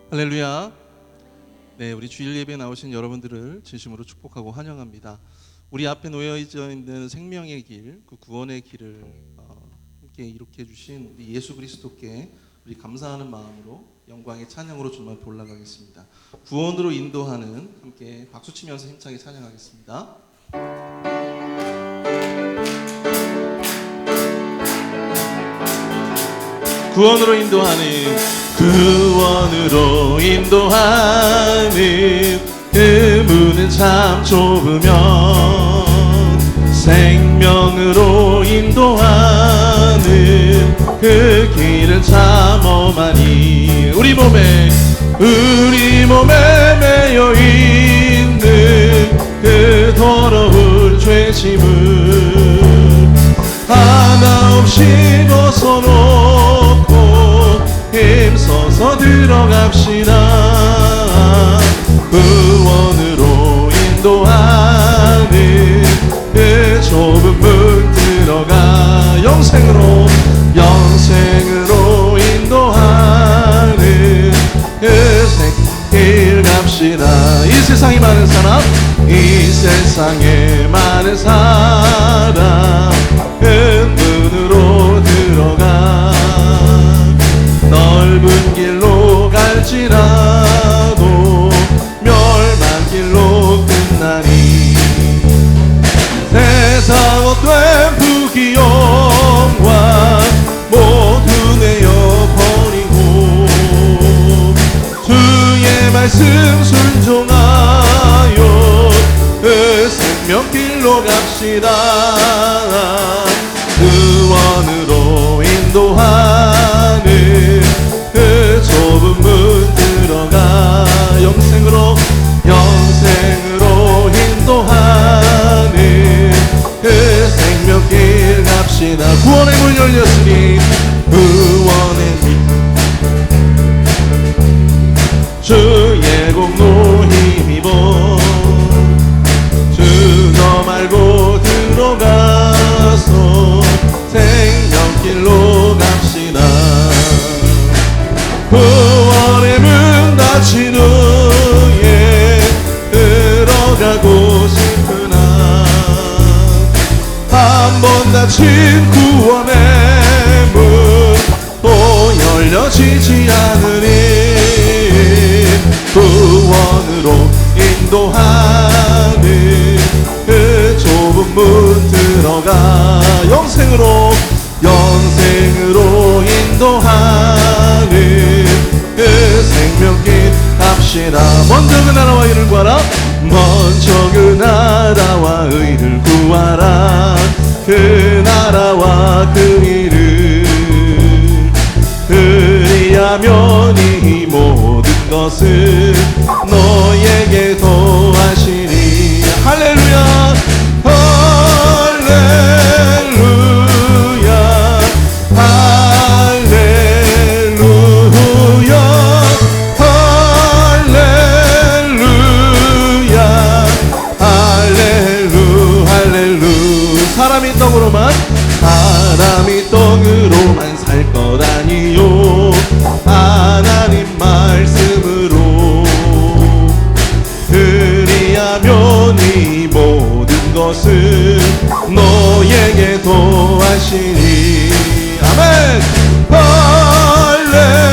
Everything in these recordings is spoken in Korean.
할렐루야. 네, 우리 주일 예배에 나오신 여러분들을 진심으로 축복하고 환영합니다. 우리 앞에 놓여져 있는 생명의 길, 그 구원의 길을 함께 이룩해 주신 우리 예수 그리스도께 우리 감사하는 마음으로 영광의 찬양으로 주님 앞에 올라가겠습니다. 구원으로 인도하는, 함께 박수치면서 힘차게 찬양하겠습니다. 구원으로 인도하는 그 문은 참 좁으면 생명으로 인도하는 그 길은 참 험하니 우리 몸에 매여 있는 그 더러운 죄짐을 하나 없이 벗어놓고 힘써서 들어갑시다. 구원으로 인도하는 그 좁은 문 들어가 영생으로 인도하는 그 길 갑시다. 이 세상에 많은 사람 큰 문으로 들어가 넓은 길로 갈지라도 멸망길로 끝나니 세상 헛된 부귀영화 모두 내어버리고 주의 말씀 순종하여 그 생명길로 갑시다. 구원으로 인도하는 그 좁은 문 들어가 영생으로 인도하는 그 생명길 갑시다. 구원의 문 열렸으니 구원의 길 주의 공로 힘입어 주저 말고 들어가서 생명길로 갑시다. 구원의 문 닫힌 후에 들어가고 싶으나 한 번 닫힌 구원의 문 또 열려지지 않으니 구원으로 인도하는 그 좁은 문 들어가 영생으로 인도하는 그 생명길 갑시다. 먼저 그 나라와 의를 구하라. 먼저 그 나라와 의를 구하라. 그 나라와 그 일을 그리하면 이 모든 것을 너에게 더하시니. 할렐루야 할렐루야 할렐루야 할렐루야 할렐루. 사람이 떡으로만 살 것 아니요 하나님 말씀으로 그리하면 이 모든 것을 너에게 더하시니. 아멘. 할렐루야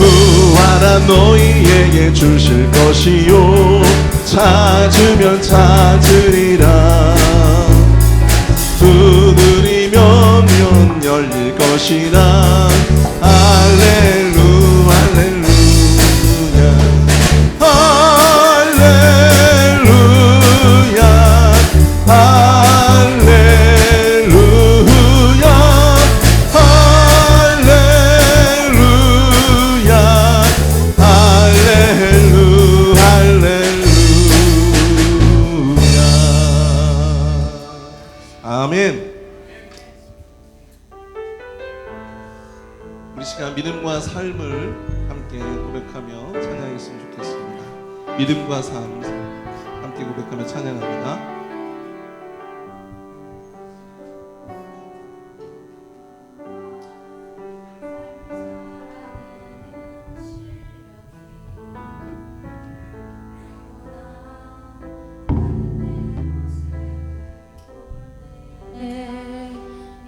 구하라 너희에게 주실 것이요 찾으면 찾으리라 두드리면 문 열릴 것이라. 할렐루야 할렐루야 할렐루야 아멘. 우리 시간 믿음과 삶을 함께 함께 고백하며 찬양했으면 좋겠습니다. 믿음과 삶 함께 고백하며 찬양합니다.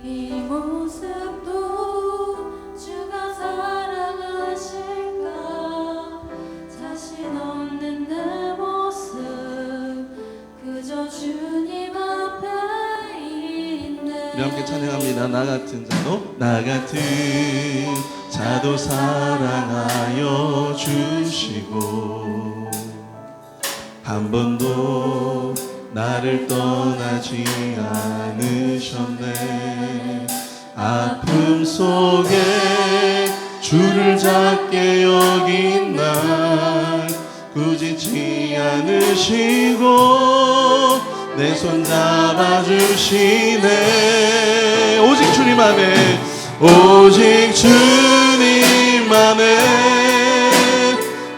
이 모습도 주가 사랑하실까 자신 없는 내 모습 그저 주님 앞에 있네. 우리 함께 찬양합니다. 나 같은 자도 사랑하여 주시고 한 번도 나를 떠나지 않으셨네. 아픔 속에 주를 작게 여긴 날 꾸짖지 않으시고 내 손 잡아주시네. 오직 주님 안에 오직 주님 안에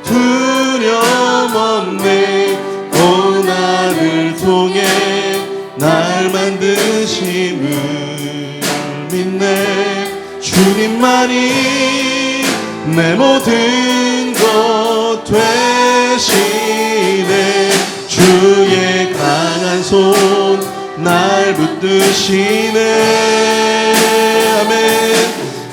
두려움 없네. 고난을 통해 날 만드심을 믿네. 주님만이 내 모든 것 되시네. 주의 강한 손 날 붙드시네. 아멘.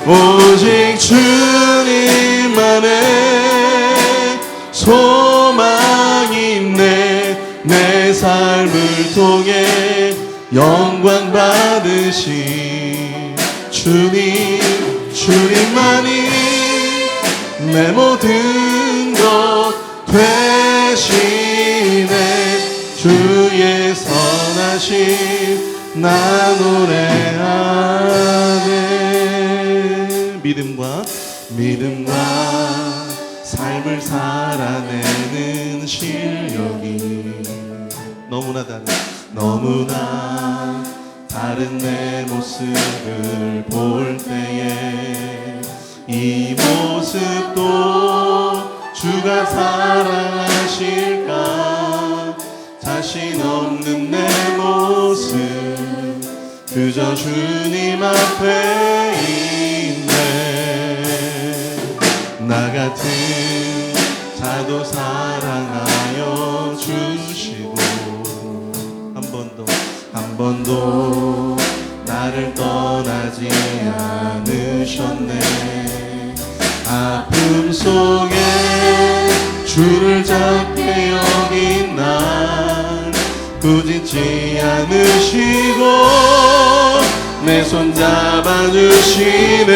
오직 주님 안에 소망이 있네. 내 삶을 통해 영광 받으신 주님만이 내 모든 것 되시네. 주의 선하심 나 노래하네. 믿음과 삶을 살아내는 실력이 너무나 다른 내 모습을 볼 때에 이 모습도 주가 사랑하실까. 자신 없는 내 모습 그저 주님 앞에 있네. 나 같은 자도 사랑하여 주시고 한 번도 나를 떠나지 않으셨네. 아픔 속에 주를 작게 여긴 날 꾸짖지 않으시고 내 손 잡아주시네.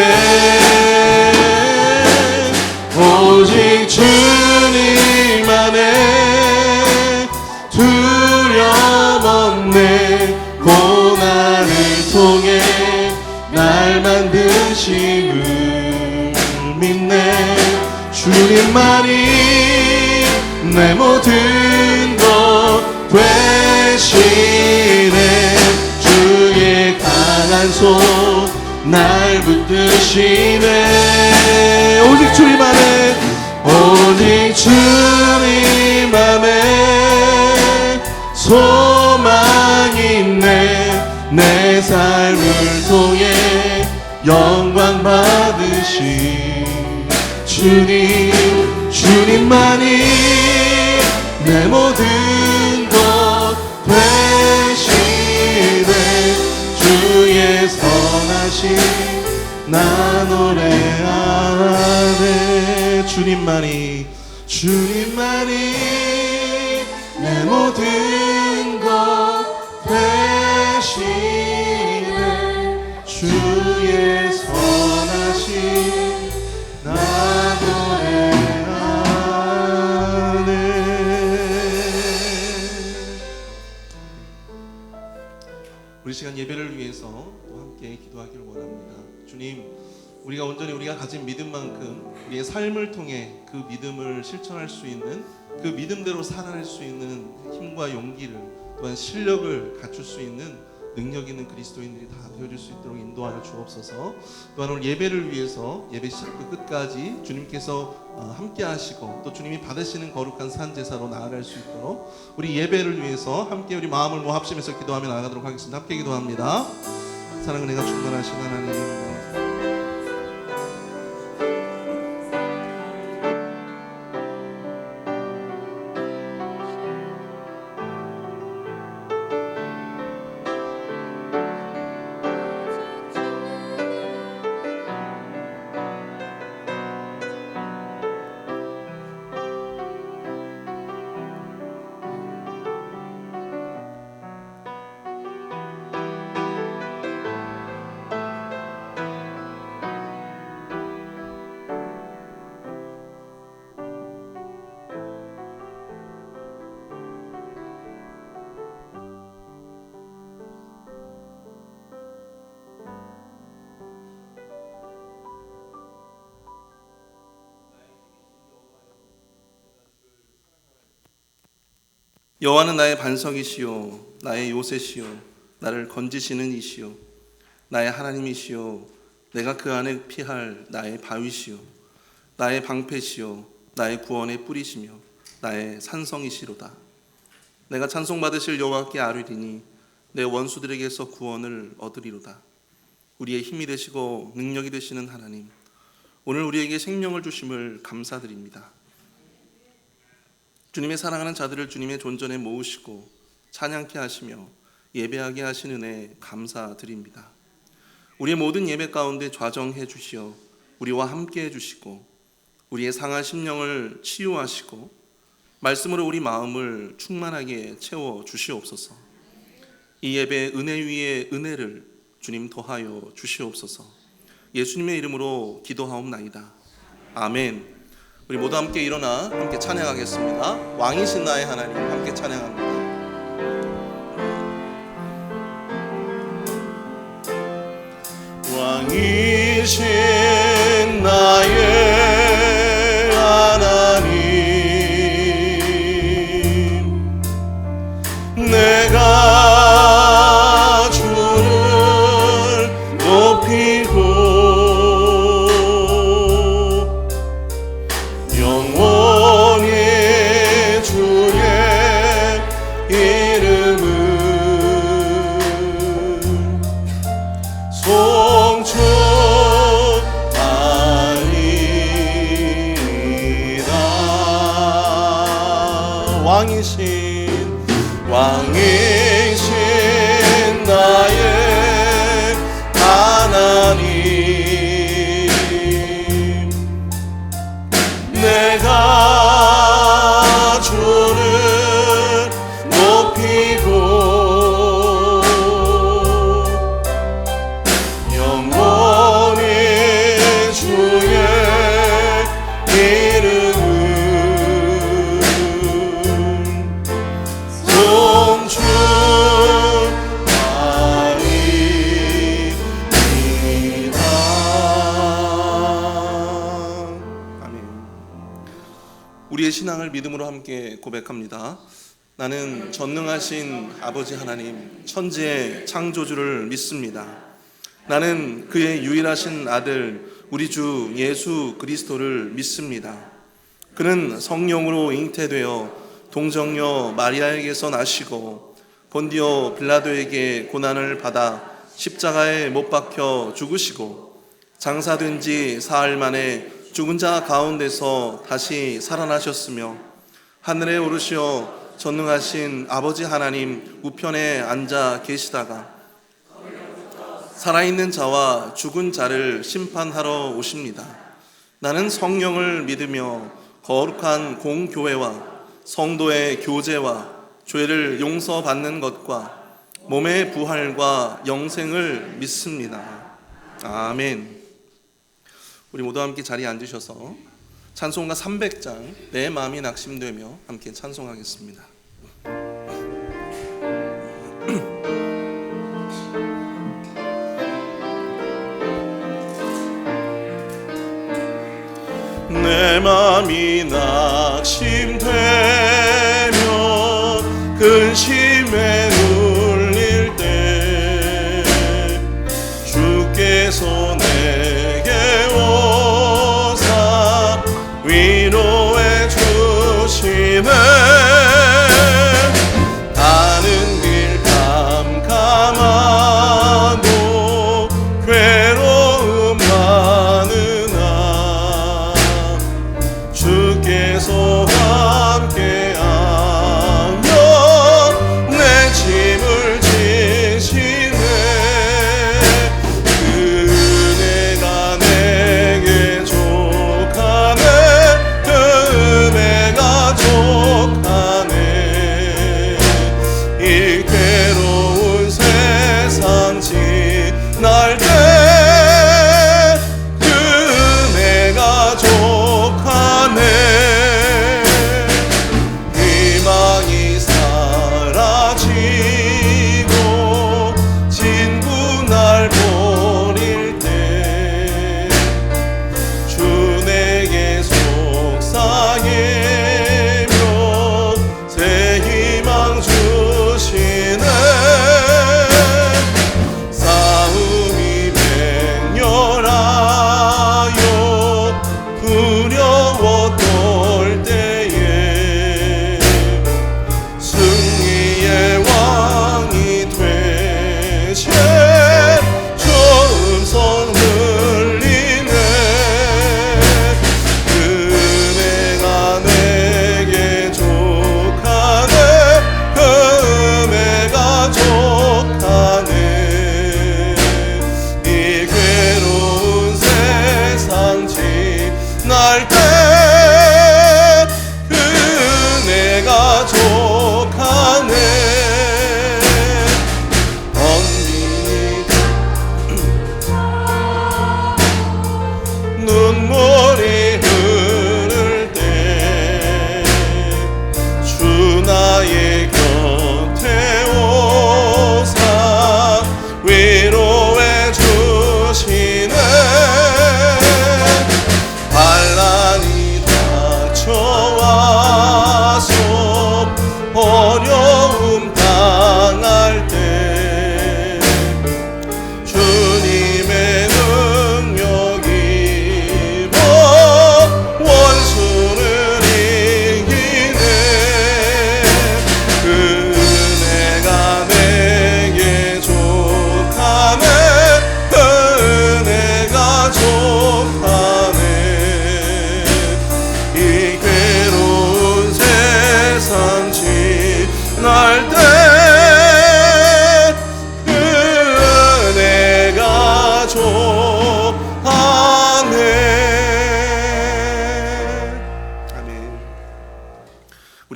오직 주님 안에 두려움 없네. 고난을 통해 날 만드심을 믿네. 주님만이 내 모든 것 되시네. 주의 강한 손 날 붙드시네. 오직 주님 안에 소망이 있네. 내 삶을 통해 영광 받으신 주님만이 내 모든 것 되시네. 주의 선하심 나 노래하네. 주님만이 내 모든 것 되시네. 주의 선하심 나 노래하네. 우리 시간 예배를 위해서 또 함께 기도하기를 원합니다. 주님, 우리가 온전히 우리가 가진 믿음만큼 우리의 삶을 통해 그 믿음을 실천할 수 있는, 그 믿음대로 살아갈 수 있는 힘과 용기를, 또한 실력을 갖출 수 있는 능력 있는 그리스도인들이 다 되어질 수 있도록 인도하여 주옵소서. 또한 오늘 예배를 위해서 예배 시작부터 끝까지 주님께서 함께 하시고 또 주님이 받으시는 거룩한 산 제사로 나아갈 수 있도록 우리 예배를 위해서 함께 우리 마음을 모아 합심해서 기도하며 나아가도록 하겠습니다. 함께 기도합니다. 사랑 은혜가 충만하신 하나님, 여호와는 나의 반석이시요 나의 요새시요 나를 건지시는 이시요 나의 하나님이시요 내가 그 안에 피할 나의 바위시요 나의 방패시요 나의 구원의 뿌리시며 나의 산성이시로다. 내가 찬송받으실 여호와께 아뢰리니 내 원수들에게서 구원을 얻으리로다. 우리의 힘이 되시고 능력이 되시는 하나님, 오늘 우리에게 생명을 주심을 감사드립니다. 주님의 사랑하는 자들을 주님의 존전에 모으시고 찬양케 하시며 예배하게 하신 은혜 감사드립니다. 우리의 모든 예배 가운데 좌정해 주시어 우리와 함께 해주시고 우리의 상한 심령을 치유하시고 말씀으로 우리 마음을 충만하게 채워 주시옵소서. 이 예배 은혜 위에 은혜를 주님 더하여 주시옵소서. 예수님의 이름으로 기도하옵나이다. 아멘. 우리 모두 함께 일어나 함께 찬양하겠습니다. 왕이신 나의 하나님 함께 찬양합니다. 왕이신 나의 하나님, 내가 주를 높이고 영원히 주의 이름을 송축하리이다. 왕이신 나의 하나님, 내가 주를 높이고 영원히 주의 이름을 송축하리이다. 아멘. 우리의 신앙을 믿음으로 함께 고백합니다. 나는 전능하신 아버지 하나님, 천지의 창조주를 믿습니다. 나는 그의 유일하신 아들 우리 주 예수 그리스도를 믿습니다. 그는 성령으로 잉태되어 동정녀 마리아에게서 나시고 본디오 빌라도에게 고난을 받아 십자가에 못 박혀 죽으시고 장사된 지 사흘 만에 죽은 자 가운데서 다시 살아나셨으며 하늘에 오르시어 전능하신 아버지 하나님 우편에 앉아 계시다가 살아있는 자와 죽은 자를 심판하러 오십니다. 나는 성령을 믿으며 거룩한 공교회와 성도의 교제와 죄를 용서받는 것과 몸의 부활과 영생을 믿습니다. 아멘. 우리 모두 함께 자리에 앉으셔서 찬송가 300장 내 마음이 낙심되며 함께 찬송하겠습니다. 내 맘이 낙심되며 근심에 눌릴 때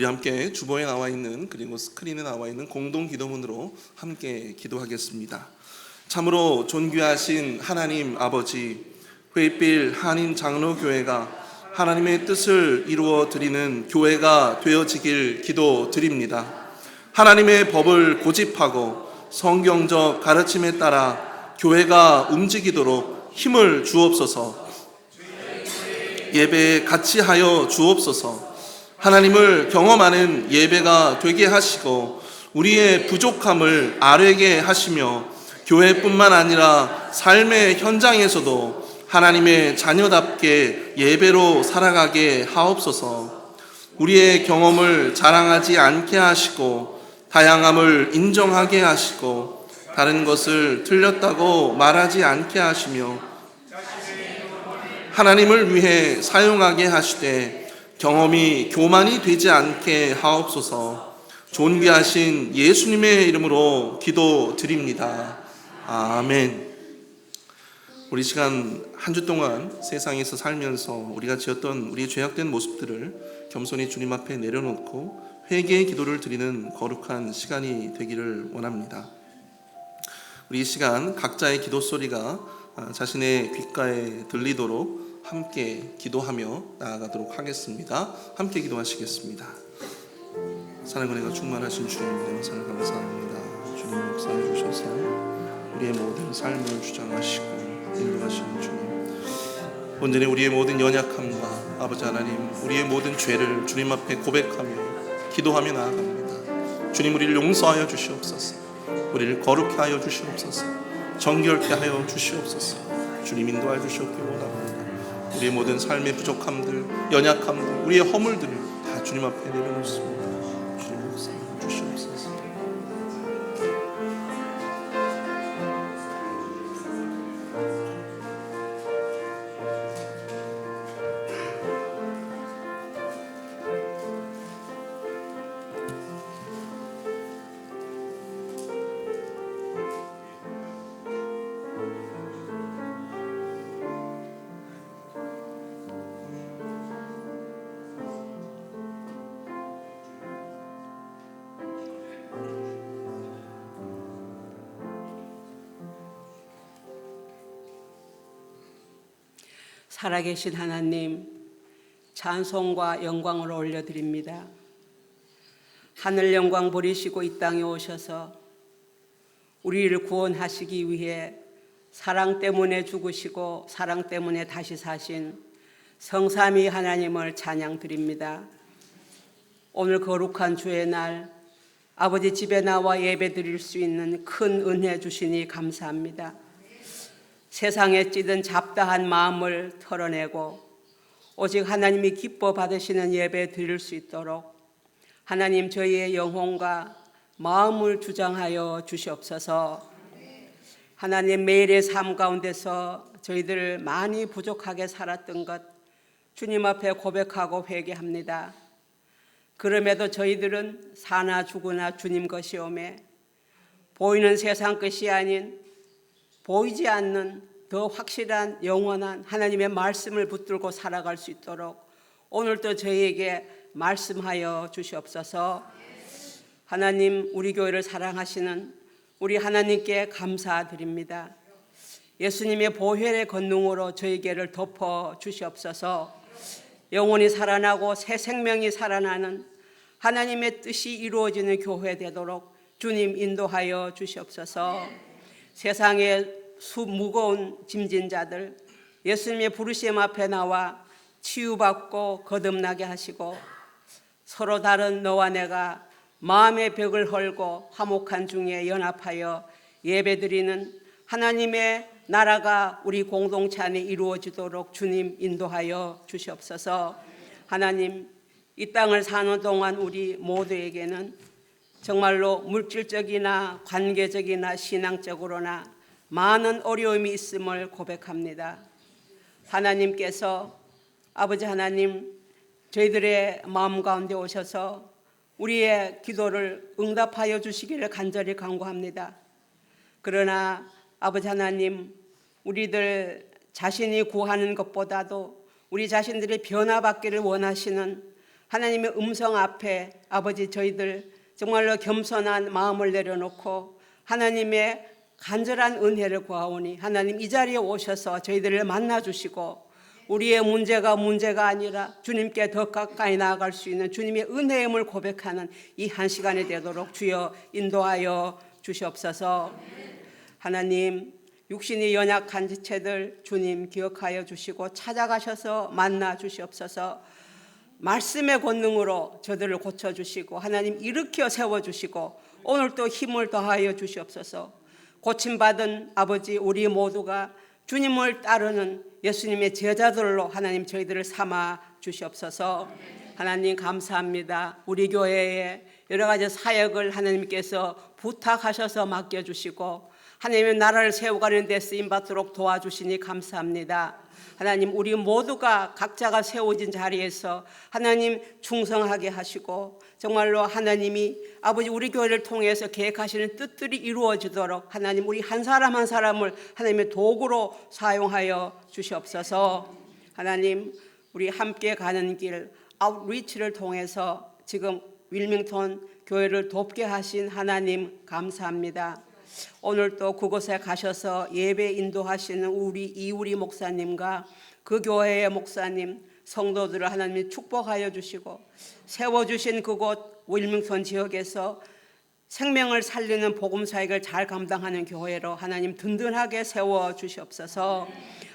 우리 함께 주보에 나와 있는 그리고 스크린에 나와 있는 공동 기도문으로 함께 기도하겠습니다. 참으로 존귀하신 하나님 아버지, 회빛 한인 장로교회가 하나님의 뜻을 이루어 드리는 교회가 되어지길 기도드립니다. 하나님의 법을 고집하고 성경적 가르침에 따라 교회가 움직이도록 힘을 주옵소서. 예배에 같이 하여 주옵소서. 하나님을 경험하는 예배가 되게 하시고 우리의 부족함을 아뢰게 하시며 교회뿐만 아니라 삶의 현장에서도 하나님의 자녀답게 예배로 살아가게 하옵소서. 우리의 경험을 자랑하지 않게 하시고 다양함을 인정하게 하시고 다른 것을 틀렸다고 말하지 않게 하시며 하나님을 위해 사용하게 하시되 경험이 교만이 되지 않게 하옵소서. 존귀하신 예수님의 이름으로 기도드립니다. 아멘. 우리 시간 한 주 동안 세상에서 살면서 우리가 지었던 우리의 죄악된 모습들을 겸손히 주님 앞에 내려놓고 회개의 기도를 드리는 거룩한 시간이 되기를 원합니다. 우리 이 시간 각자의 기도 소리가 자신의 귓가에 들리도록 함께 기도하며 나아가도록 하겠습니다. 함께 기도하시겠습니다. 사랑과 은혜가 충만하신 주님, 내 영상을 감사합니다. 주님 역사해 주셔서 우리의 모든 삶을 주장하시고 인도하시는 주님, 온전히 우리의 모든 연약함과 아버지 하나님, 우리의 모든 죄를 주님 앞에 고백하며 기도하며 나아갑니다. 주님, 우리를 용서하여 주시옵소서. 우리를 거룩해 하여 주시옵소서. 정결케 하여 주시옵소서. 주님 인도하여 주시옵기 원합니다. 우리의 모든 삶의 부족함들, 연약함들, 우리의 허물들을 다 주님 앞에 내려놓습니다. 주님 용서하여 주시옵소서. 살아계신 하나님, 찬송과 영광을 올려드립니다. 하늘 영광 버리시고 이 땅에 오셔서 우리를 구원하시기 위해 사랑 때문에 죽으시고 사랑 때문에 다시 사신 성삼위 하나님을 찬양드립니다. 오늘 거룩한 주의 날 아버지 집에 나와 예배 드릴 수 있는 큰 은혜 주시니 감사합니다. 세상에 찌든 잡다한 마음을 털어내고 오직 하나님이 기뻐 받으시는 예배 드릴 수 있도록 하나님 저희의 영혼과 마음을 주장하여 주시옵소서. 하나님, 매일의 삶 가운데서 저희들 많이 부족하게 살았던 것 주님 앞에 고백하고 회개합니다. 그럼에도 저희들은 사나 죽으나 주님 것이오매 보이는 세상 것이 아닌 보이지 않는 더 확실한 영원한 하나님의 말씀을 붙들고 살아갈 수 있도록 오늘도 저희에게 말씀하여 주시옵소서. 하나님, 우리 교회를 사랑하시는 우리 하나님께 감사드립니다. 예수님의 보혈의 권능으로 저희에게를 덮어 주시옵소서. 영혼이 살아나고 새 생명이 살아나는 하나님의 뜻이 이루어지는 교회 되도록 주님 인도하여 주시옵소서. 세상에 무거운 짐진 자들 예수님의 부르심 앞에 나와 치유받고 거듭나게 하시고 서로 다른 너와 내가 마음의 벽을 헐고 화목한 중에 연합하여 예배드리는 하나님의 나라가 우리 공동체 안에 이루어지도록 주님 인도하여 주시옵소서. 하나님, 이 땅을 사는 동안 우리 모두에게는 정말로 물질적이나 관계적이나 신앙적으로나 많은 어려움이 있음을 고백합니다. 하나님께서 아버지 하나님, 저희들의 마음 가운데 오셔서 우리의 기도를 응답하여 주시기를 간절히 간구합니다. 그러나 아버지 하나님, 우리들 자신이 구하는 것보다도 우리 자신들이 변화받기를 원하시는 하나님의 음성 앞에 아버지 저희들 정말로 겸손한 마음을 내려놓고 하나님의 간절한 은혜를 구하오니 하나님 이 자리에 오셔서 저희들을 만나주시고 우리의 문제가 아니라 주님께 더 가까이 나아갈 수 있는 주님의 은혜의 힘을 고백하는 이 한 시간이 되도록 주여 인도하여 주시옵소서. 하나님 육신이 연약한 지체들 주님 기억하여 주시고 찾아가셔서 만나 주시옵소서. 말씀의 권능으로 저들을 고쳐주시고 하나님 일으켜 세워주시고 오늘 또 힘을 더하여 주시옵소서. 고침받은 아버지 우리 모두가 주님을 따르는 예수님의 제자들로 하나님 저희들을 삼아 주시옵소서. 하나님 감사합니다. 우리 교회에 여러 가지 사역을 하나님께서 부탁하셔서 맡겨주시고 하나님의 나라를 세워가는 데 쓰임받도록 도와주시니 감사합니다. 하나님 우리 모두가 각자가 세워진 자리에서 하나님 충성하게 하시고 정말로 하나님이 아버지 우리 교회를 통해서 계획하시는 뜻들이 이루어지도록 하나님 우리 한 사람 한 사람을 하나님의 도구로 사용하여 주시옵소서. 하나님 우리 함께 가는 길 아웃리치를 통해서 지금 윌밍턴 교회를 돕게 하신 하나님 감사합니다. 오늘 또 그곳에 가셔서 예배 인도하시는 우리 이우리 목사님과 그 교회의 목사님 성도들을 하나님이 축복하여 주시고 세워주신 그곳 윌밍턴 지역에서 생명을 살리는 복음 사역을 잘 감당하는 교회로 하나님 든든하게 세워 주시옵소서.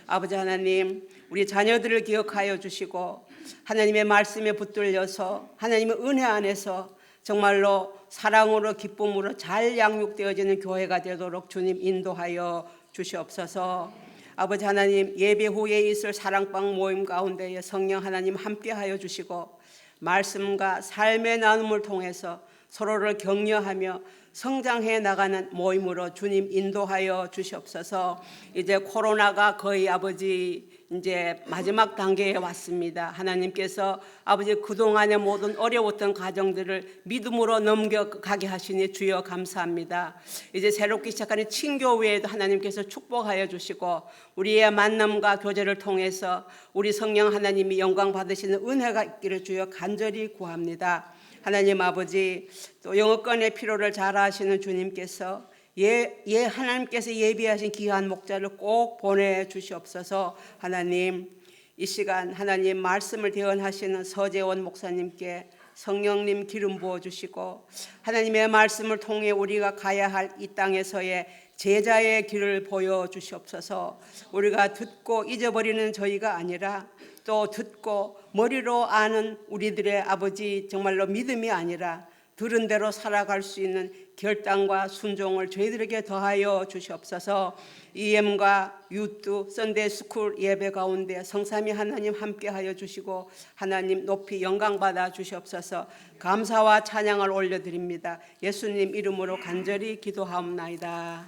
아버지 하나님 우리 자녀들을 기억하여 주시고 하나님의 말씀에 붙들려서 하나님의 은혜 안에서 정말로 사랑으로 기쁨으로 잘 양육되어지는 교회가 되도록 주님 인도하여 주시옵소서. 아버지 하나님 예배 후에 있을 사랑방 모임 가운데에 성령 하나님 함께하여 주시고 말씀과 삶의 나눔을 통해서 서로를 격려하며 성장해 나가는 모임으로 주님 인도하여 주시옵소서. 이제 코로나가 거의 아버지 이제 마지막 단계에 왔습니다. 하나님께서 아버지 그동안의 모든 어려웠던 가정들을 믿음으로 넘겨가게 하시니 주여 감사합니다. 이제 새롭게 시작하는 친교회에도 하나님께서 축복하여 주시고 우리의 만남과 교제를 통해서 우리 성령 하나님이 영광 받으시는 은혜가 있기를 주여 간절히 구합니다. 하나님 아버지 또 영어권의 필요를 잘 아시는 주님께서 하나님께서 예비하신 귀한 목자를 꼭 보내주시옵소서. 하나님 이 시간 하나님 말씀을 대언하시는 서재원 목사님께 성령님 기름 부어주시고 하나님의 말씀을 통해 우리가 가야 할 이 땅에서의 제자의 길을 보여주시옵소서. 우리가 듣고 잊어버리는 저희가 아니라 또 듣고 머리로 아는 우리들의 아버지 정말로 믿음이 아니라 들은 대로 살아갈 수 있는 결단과 순종을 저희들에게 더하여 주시옵소서. EM과 유트 선데이 스쿨 예배 가운데 성삼위 하나님 함께하여 주시고 하나님 높이 영광 받아 주시옵소서. 감사와 찬양을 올려드립니다. 예수님 이름으로 간절히 기도하옵나이다.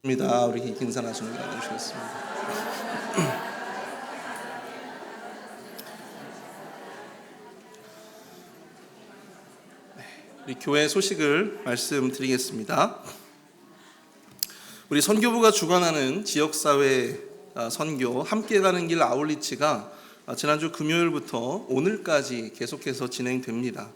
입니다. 우리 김산하시는 게 나누시겠습니다. 우리 교회 소식을 말씀드리겠습니다. 우리 선교부가 주관하는 지역사회 선교 함께 가는 길 아울리치가 지난주 금요일부터 오늘까지 계속해서 진행됩니다.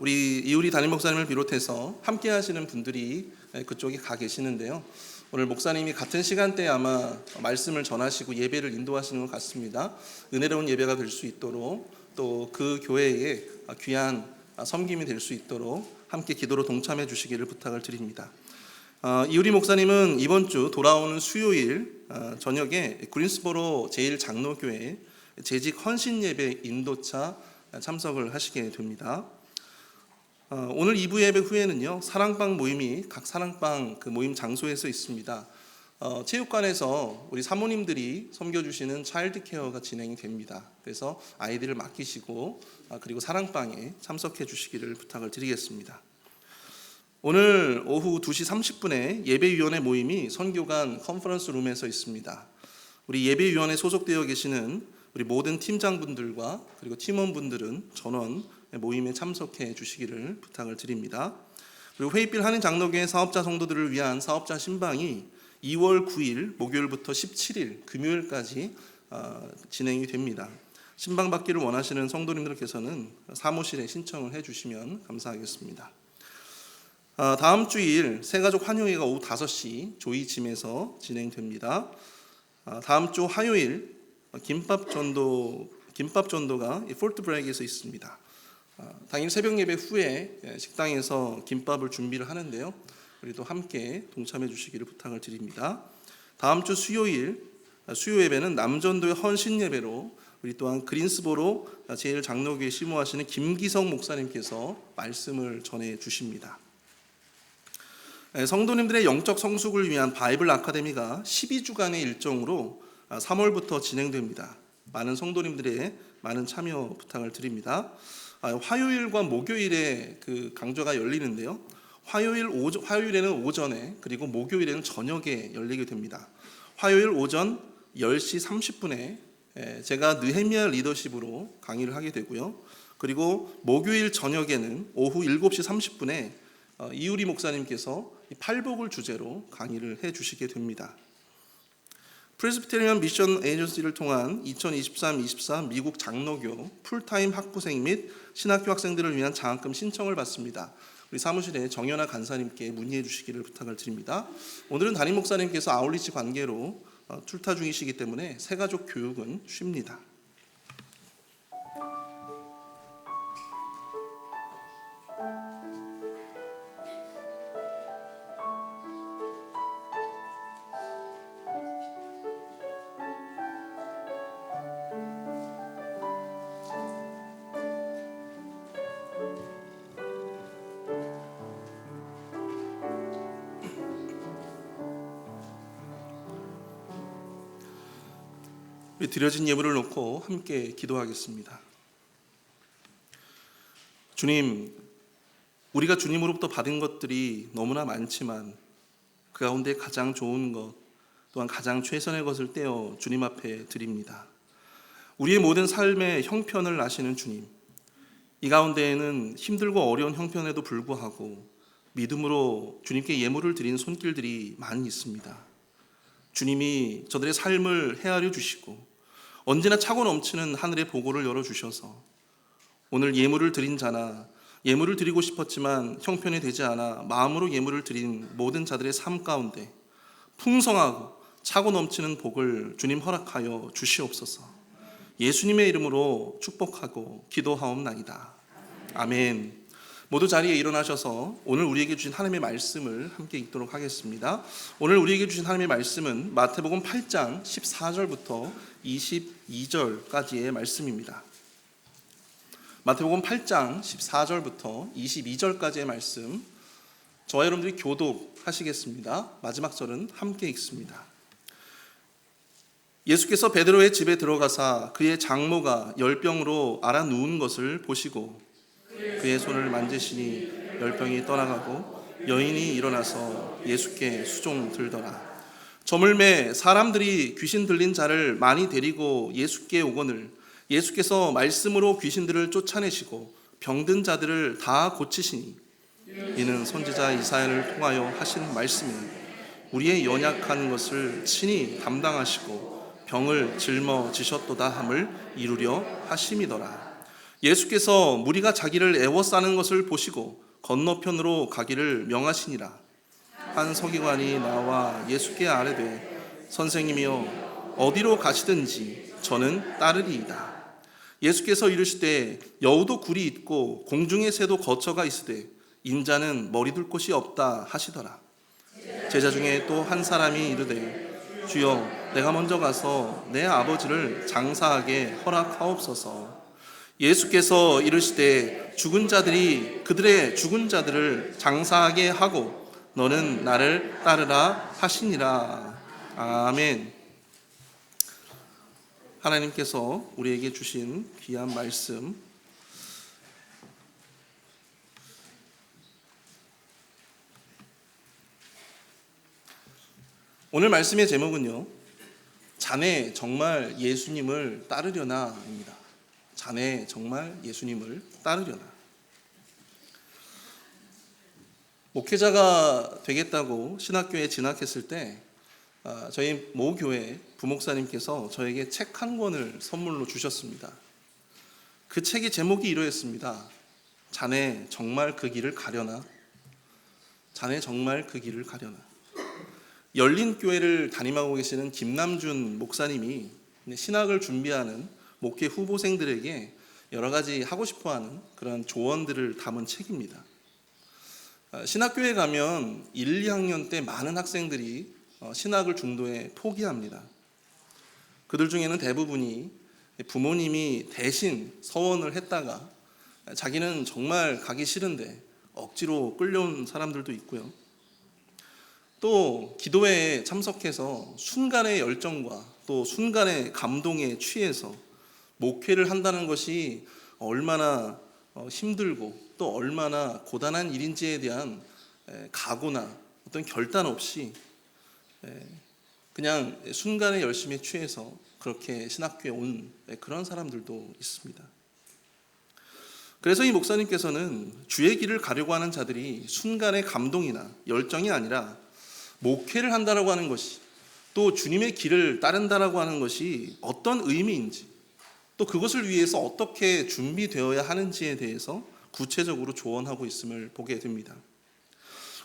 우리 이우리 담임 목사님을 비롯해서 함께 하시는 분들이 그쪽에 가 계시는데요. 오늘 목사님이 같은 시간대에 아마 말씀을 전하시고 예배를 인도하시는 것 같습니다. 은혜로운 예배가 될 수 있도록 또 그 교회에 귀한 섬김이 될 수 있도록 함께 기도로 동참해 주시기를 부탁을 드립니다. 이우리 목사님은 이번 주 돌아오는 수요일 저녁에 그린스보로 제1장로교회 재직 헌신 예배 인도차 참석을 하시게 됩니다. 오늘 2부 예배 후에는요, 사랑방 모임이 각 사랑방 그 모임 장소에서 있습니다. 체육관에서 우리 사모님들이 섬겨주시는 차일드 케어가 진행이 됩니다. 그래서 아이들을 맡기시고 그리고 사랑방에 참석해 주시기를 부탁을 드리겠습니다. 오늘 오후 2시 30분에 예배위원회 모임이 선교관 컨퍼런스 룸에서 있습니다. 우리 예배위원회 소속되어 계시는 우리 모든 팀장분들과 그리고 팀원분들은 전원 모임에 참석해 주시기를 부탁을 드립니다. 그리고 회의빌 한인 장로교회 사업자 성도들을 위한 사업자 신방이 2월 9일 목요일부터 17일 금요일까지 진행이 됩니다. 신방 받기를 원하시는 성도님들께서는 사무실에 신청을 해주시면 감사하겠습니다. 다음 주일 새가족 환영회가 오후 5시 조이짐에서 진행됩니다. 다음 주 화요일 김밥 전도가 폴트브렉에서 있습니다. 당일 새벽 예배 후에 식당에서 김밥을 준비를 하는데요. 우리도 함께 동참해 주시기를 부탁을 드립니다. 다음 주 수요일 수요 예배는 남전도의 헌신 예배로 우리 또한 그린스보로 제1장로교회 심호하시는 김기성 목사님께서 말씀을 전해 주십니다. 성도님들의 영적 성숙을 위한 바이블 아카데미가 12주간의 일정으로 3월부터 진행됩니다. 많은 성도님들의 많은 참여 부탁을 드립니다. 화요일과 목요일에 그 강좌가 열리는데요. 화요일에는 오전에 그리고 목요일에는 저녁에 열리게 됩니다. 화요일 오전 10시 30분에 제가 느헤미야 리더십으로 강의를 하게 되고요. 그리고 목요일 저녁에는 오후 7시 30분에 이우리 목사님께서 팔복을 주제로 강의를 해주시게 됩니다. 프레스비테리안 미션 에이전시를 통한 2023-24 미국 장로교 풀타임 학부생 및 신학교 학생들을 위한 장학금 신청을 받습니다. 우리 사무실에 정연아 간사님께 문의해 주시기를 부탁을 드립니다. 오늘은 담임 목사님께서 아울리치 관계로 출타 중이시기 때문에 새가족 교육은 쉽니다. 우리 드려진 예물을 놓고 함께 기도하겠습니다. 주님, 우리가 주님으로부터 받은 것들이 너무나 많지만 그 가운데 가장 좋은 것 또한 가장 최선의 것을 떼어 주님 앞에 드립니다. 우리의 모든 삶의 형편을 아시는 주님, 이 가운데에는 힘들고 어려운 형편에도 불구하고 믿음으로 주님께 예물을 드린 손길들이 많이 있습니다. 주님이 저들의 삶을 헤아려 주시고 언제나 차고 넘치는 하늘의 보고를 열어주셔서 오늘 예물을 드린 자나 예물을 드리고 싶었지만 형편이 되지 않아 마음으로 예물을 드린 모든 자들의 삶 가운데 풍성하고 차고 넘치는 복을 주님 허락하여 주시옵소서. 예수님의 이름으로 축복하고 기도하옵나이다. 아멘. 모두 자리에 일어나셔서 오늘 우리에게 주신 하나님의 말씀을 함께 읽도록 하겠습니다. 오늘 우리에게 주신 하나님의 말씀은 마태복음 8장 14절부터 22절까지의 말씀입니다. 마태복음 8장 14절부터 22절까지의 말씀, 저와 여러분들이 교독하시겠습니다. 마지막 절은 함께 읽습니다. 예수께서 베드로의 집에 들어가사 그의 장모가 열병으로 앓아 누운 것을 보시고 그의 손을 만지시니 열병이 떠나가고 여인이 일어나서 예수께 수종 들더라. 저물매 사람들이 귀신 들린 자를 많이 데리고 예수께 오거늘 예수께서 말씀으로 귀신들을 쫓아내시고 병든 자들을 다 고치시니 이는 선지자 이사야를 통하여 하신 말씀이니 우리의 연약한 것을 친히 담당하시고 병을 짊어지셨도다 함을 이루려 하심이더라. 예수께서 무리가 자기를 애워싸는 것을 보시고 건너편으로 가기를 명하시니라. 한 서기관이 나와 예수께 아뢰되 선생님이여 어디로 가시든지 저는 따르리이다. 예수께서 이르시되 여우도 굴이 있고 공중의 새도 거처가 있으되 인자는 머리 둘 곳이 없다 하시더라. 제자 중에 또 한 사람이 이르되 주여 내가 먼저 가서 내 아버지를 장사하게 허락하옵소서. 예수께서 이르시되 죽은 자들이 그들의 죽은 자들을 장사하게 하고 너는 나를 따르라 하시니라. 아멘. 하나님께서 우리에게 주신 귀한 말씀, 오늘 말씀의 제목은요, 자네 정말 예수님을 따르려나입니다. 자네 정말 예수님을 따르려나. 목회자가 되겠다고 신학교에 진학했을 때 저희 모교회 부목사님께서 저에게 책 한 권을 선물로 주셨습니다. 그 책의 제목이 이러했습니다. 자네 정말 그 길을 가려나? 자네 정말 그 길을 가려나? 열린교회를 담임하고 계시는 김남준 목사님이 신학을 준비하는 목회 후보생들에게 여러 가지 하고 싶어하는 그런 조언들을 담은 책입니다. 신학교에 가면 1, 2학년 때 많은 학생들이 신학을 중도에 포기합니다. 그들 중에는 대부분이 부모님이 대신 서원을 했다가 자기는 정말 가기 싫은데 억지로 끌려온 사람들도 있고요. 또 기도회에 참석해서 순간의 열정과 또 순간의 감동에 취해서 목회를 한다는 것이 얼마나 힘들고 또 얼마나 고단한 일인지에 대한 각오나 어떤 결단 없이 그냥 순간의 열심에 취해서 그렇게 신학교에 온 그런 사람들도 있습니다. 그래서 이 목사님께서는 주의 길을 가려고 하는 자들이 순간의 감동이나 열정이 아니라 목회를 한다라고 하는 것이, 또 주님의 길을 따른다라고 하는 것이 어떤 의미인지, 또 그것을 위해서 어떻게 준비되어야 하는지에 대해서 구체적으로 조언하고 있음을 보게 됩니다.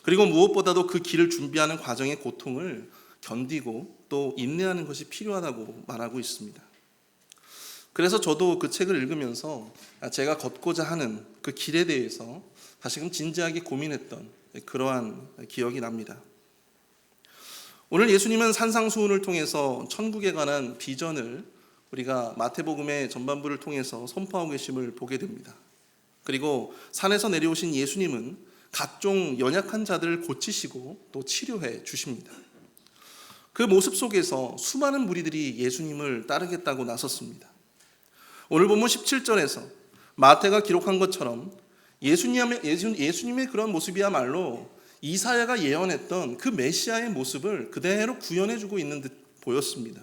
그리고 무엇보다도 그 길을 준비하는 과정의 고통을 견디고 또 인내하는 것이 필요하다고 말하고 있습니다. 그래서 저도 그 책을 읽으면서 제가 걷고자 하는 그 길에 대해서 다시금 진지하게 고민했던 그러한 기억이 납니다. 오늘 예수님은 산상수훈을 통해서 천국에 관한 비전을 우리가 마태복음의 전반부를 통해서 선포하고 계심을 보게 됩니다. 그리고 산에서 내려오신 예수님은 각종 연약한 자들을 고치시고 또 치료해 주십니다. 그 모습 속에서 수많은 무리들이 예수님을 따르겠다고 나섰습니다. 오늘 본문 17절에서 마태가 기록한 것처럼 예수님의 그런 모습이야말로 이사야가 예언했던 그 메시아의 모습을 그대로 구현해주고 있는 듯 보였습니다.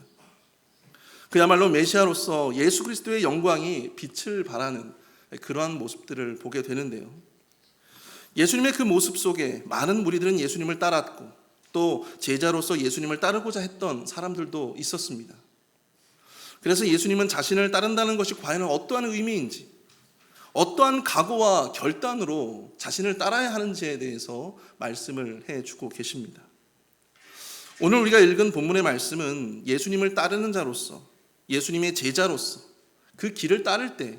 그야말로 메시아로서 예수 그리스도의 영광이 빛을 발하는 그러한 모습들을 보게 되는데요. 예수님의 그 모습 속에 많은 무리들은 예수님을 따랐고 또 제자로서 예수님을 따르고자 했던 사람들도 있었습니다. 그래서 예수님은 자신을 따른다는 것이 과연 어떠한 의미인지, 어떠한 각오와 결단으로 자신을 따라야 하는지에 대해서 말씀을 해주고 계십니다. 오늘 우리가 읽은 본문의 말씀은 예수님을 따르는 자로서, 예수님의 제자로서 그 길을 따를 때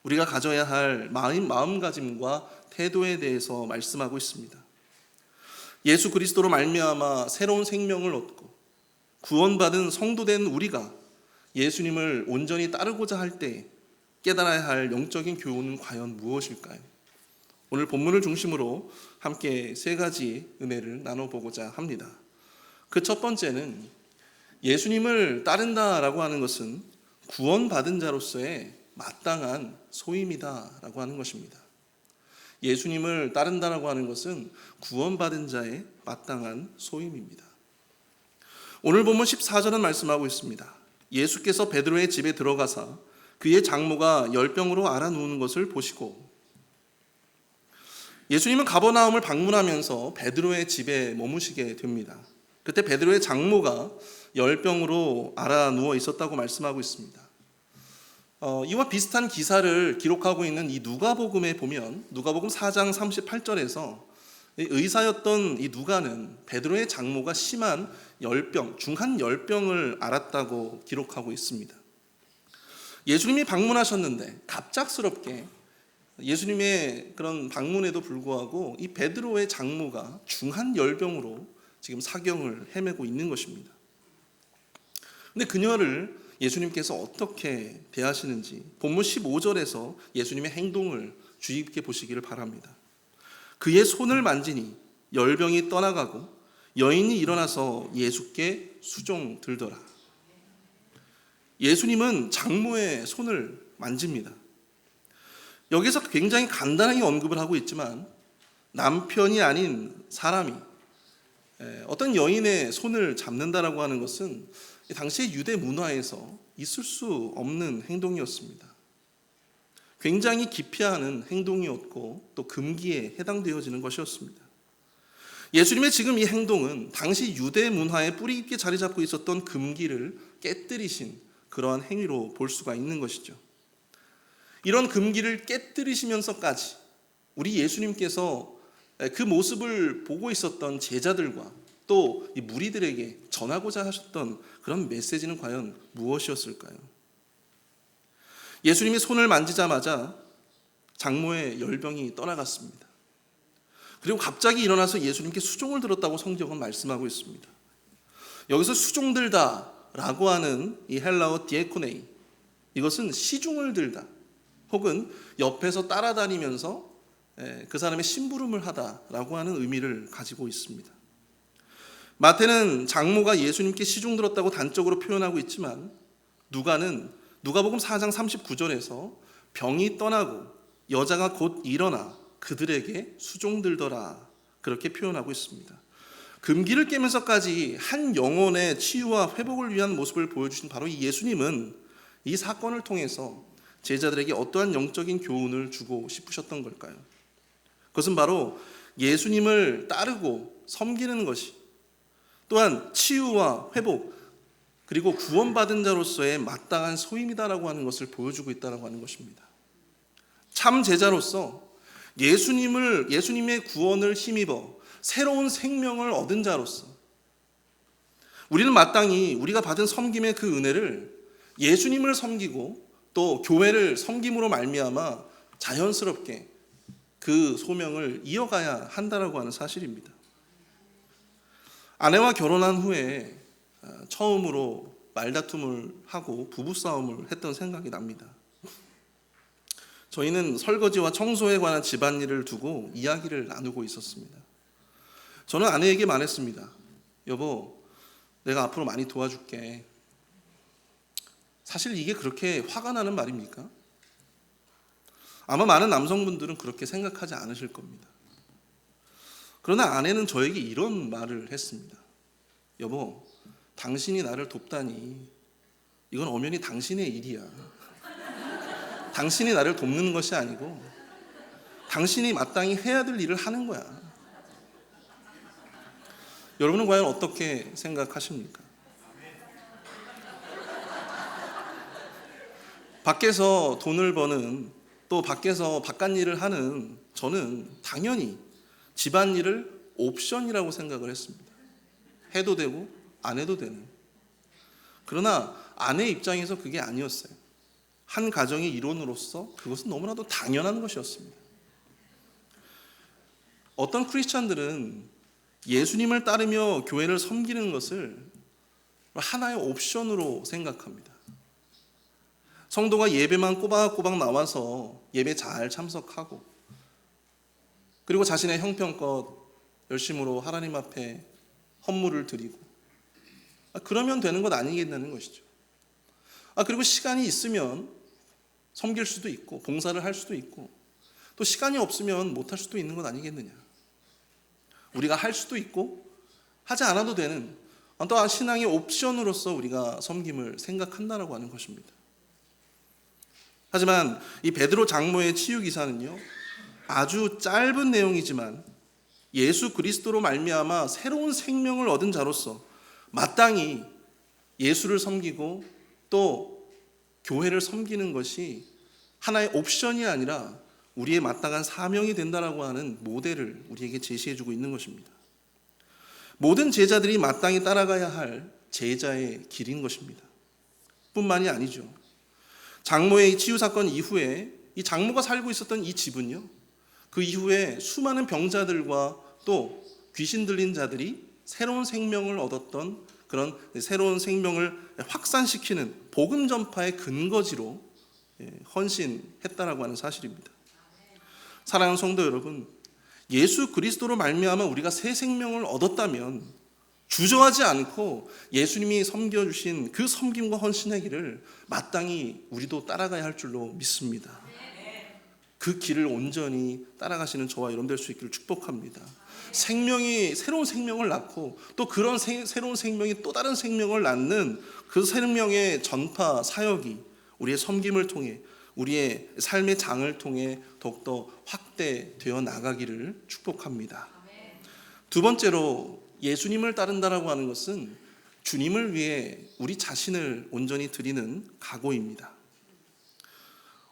우리가 가져야 할 마음가짐과 태도에 대해서 말씀하고 있습니다. 예수 그리스도로 말미암아 새로운 생명을 얻고 구원받은 성도된 우리가 예수님을 온전히 따르고자 할 때 깨달아야 할 영적인 교훈은 과연 무엇일까요? 오늘 본문을 중심으로 함께 세 가지 은혜를 나눠보고자 합니다. 그 첫 번째는 예수님을 따른다라고 하는 것은 구원받은 자로서의 마땅한 소임이다라고 하는 것입니다. 예수님을 따른다라고 하는 것은 구원받은 자의 마땅한 소임입니다. 오늘 본문 14절은 말씀하고 있습니다. 예수께서 베드로의 집에 들어가사 그의 장모가 열병으로 앓아 누우는 것을 보시고, 예수님은 가버나움을 방문하면서 베드로의 집에 머무시게 됩니다. 그때 베드로의 장모가 열병으로 앓아 누워 있었다고 말씀하고 있습니다. 이와 비슷한 기사를 기록하고 있는 이 누가복음에 보면 누가복음 4장 38절에서 의사였던 이 누가는 베드로의 장모가 심한 열병, 중한 열병을 앓았다고 기록하고 있습니다. 예수님이 방문하셨는데 갑작스럽게 예수님의 그런 방문에도 불구하고 이 베드로의 장모가 중한 열병으로 지금 사경을 헤매고 있는 것입니다. 근데 그녀를 예수님께서 어떻게 대하시는지 본문 15절에서 예수님의 행동을 주의 깊게 보시기를 바랍니다. 그의 손을 만지니 열병이 떠나가고 여인이 일어나서 예수께 수종 들더라. 예수님은 장모의 손을 만집니다. 여기서 굉장히 간단하게 언급을 하고 있지만 남편이 아닌 사람이 어떤 여인의 손을 잡는다라고 하는 것은 당시의 유대 문화에서 있을 수 없는 행동이었습니다. 굉장히 기피하는 행동이었고 또 금기에 해당되어지는 것이었습니다. 예수님의 지금 이 행동은 당시 유대 문화에 뿌리 깊게 자리 잡고 있었던 금기를 깨뜨리신 그러한 행위로 볼 수가 있는 것이죠. 이런 금기를 깨뜨리시면서까지 우리 예수님께서 그 모습을 보고 있었던 제자들과 또 이 무리들에게 전하고자 하셨던 그런 메시지는 과연 무엇이었을까요? 예수님이 손을 만지자마자 장모의 열병이 떠나갔습니다. 그리고 갑자기 일어나서 예수님께 수종을 들었다고 성경은 말씀하고 있습니다. 여기서 수종 들다라고 하는 이 헬라어 디에코네이, 이것은 시중을 들다 혹은 옆에서 따라다니면서 그 사람의 심부름을 하다라고 하는 의미를 가지고 있습니다. 마태는 장모가 예수님께 시중 들었다고 단적으로 표현하고 있지만 누가는 누가복음 4장 39절에서 병이 떠나고 여자가 곧 일어나 그들에게 수종 들더라 그렇게 표현하고 있습니다. 금기를 깨면서까지 한 영혼의 치유와 회복을 위한 모습을 보여주신 바로 이 예수님은 이 사건을 통해서 제자들에게 어떠한 영적인 교훈을 주고 싶으셨던 걸까요? 그것은 바로 예수님을 따르고 섬기는 것이 또한 치유와 회복 그리고 구원받은 자로서의 마땅한 소임이다라고 하는 것을 보여주고 있다라고 하는 것입니다. 참 제자로서 예수님의 구원을 힘입어 새로운 생명을 얻은 자로서 우리는 마땅히 우리가 받은 섬김의 그 은혜를 예수님을 섬기고 또 교회를 섬김으로 말미암아 자연스럽게 그 소명을 이어가야 한다라고 하는 사실입니다. 아내와 결혼한 후에 처음으로 말다툼을 하고 부부싸움을 했던 생각이 납니다. 저희는 설거지와 청소에 관한 집안일을 두고 이야기를 나누고 있었습니다. 저는 아내에게 말했습니다. 여보, 내가 앞으로 많이 도와줄게. 사실 이게 그렇게 화가 나는 말입니까? 아마 많은 남성분들은 그렇게 생각하지 않으실 겁니다. 그러나 아내는 저에게 이런 말을 했습니다. 여보, 당신이 나를 돕다니 이건 엄연히 당신의 일이야. 당신이 나를 돕는 것이 아니고 당신이 마땅히 해야 될 일을 하는 거야. 여러분은 과연 어떻게 생각하십니까? 밖에서 돈을 버는 또 밖에서 바깥일을 하는 저는 당연히 집안일을 옵션이라고 생각을 했습니다. 해도 되고 안 해도 되는. 그러나 아내 입장에서 그게 아니었어요. 한 가정의 일원으로서 그것은 너무나도 당연한 것이었습니다. 어떤 크리스찬들은 예수님을 따르며 교회를 섬기는 것을 하나의 옵션으로 생각합니다. 성도가 예배만 꼬박꼬박 나와서 예배 잘 참석하고 그리고 자신의 형편껏 열심으로 하나님 앞에 헌물을 드리고 그러면 되는 것 아니겠다는 것이죠. 그리고 시간이 있으면 섬길 수도 있고 봉사를 할 수도 있고 또 시간이 없으면 못할 수도 있는 것 아니겠느냐. 우리가 할 수도 있고 하지 않아도 되는 또한 신앙의 옵션으로서 우리가 섬김을 생각한다라고 하는 것입니다. 하지만 이 베드로 장모의 치유 기사는요, 아주 짧은 내용이지만 예수 그리스도로 말미암아 새로운 생명을 얻은 자로서 마땅히 예수를 섬기고 또 교회를 섬기는 것이 하나의 옵션이 아니라 우리의 마땅한 사명이 된다라고 하는 모델을 우리에게 제시해주고 있는 것입니다. 모든 제자들이 마땅히 따라가야 할 제자의 길인 것입니다. 뿐만이 아니죠. 장모의 치유 사건 이후에 이 장모가 살고 있었던 이 집은요, 그 이후에 수많은 병자들과 또 귀신 들린 자들이 새로운 생명을 얻었던 그런 새로운 생명을 확산시키는 복음 전파의 근거지로 헌신했다라고 하는 사실입니다. 사랑하는 성도 여러분, 예수 그리스도로 말미암아 우리가 새 생명을 얻었다면 주저하지 않고 예수님이 섬겨주신 그 섬김과 헌신의 길을 마땅히 우리도 따라가야 할 줄로 믿습니다. 그 길을 온전히 따라가시는 저와 여러분 될 수 있기를 축복합니다. 생명이 새로운 생명을 낳고 또 그런 새로운 생명이 또 다른 생명을 낳는 그 생명의 전파 사역이 우리의 섬김을 통해 우리의 삶의 장을 통해 더욱더 확대되어 나가기를 축복합니다. 두 번째로 예수님을 따른다라고 하는 것은 주님을 위해 우리 자신을 온전히 드리는 각오입니다.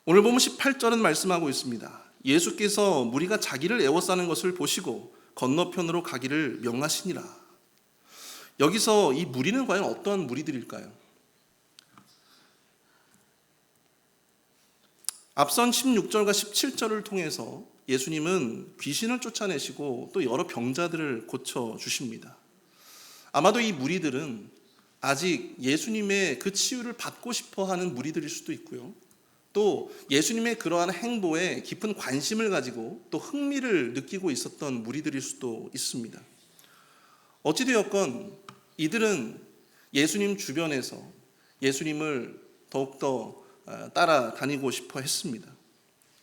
오늘 보면 18절은 말씀하고 있습니다. 예수께서 무리가 자기를 애워싸는 것을 보시고 건너편으로 가기를 명하시니라. 여기서 이 무리는 과연 어떠한 무리들일까요? 앞선 16절과 17절을 통해서 예수님은 귀신을 쫓아내시고 또 여러 병자들을 고쳐주십니다. 아마도 이 무리들은 아직 예수님의 그 치유를 받고 싶어하는 무리들일 수도 있고요, 또 예수님의 그러한 행보에 깊은 관심을 가지고 또 흥미를 느끼고 있었던 무리들일 수도 있습니다. 어찌되었건 이들은 예수님 주변에서 예수님을 더욱더 따라다니고 싶어 했습니다.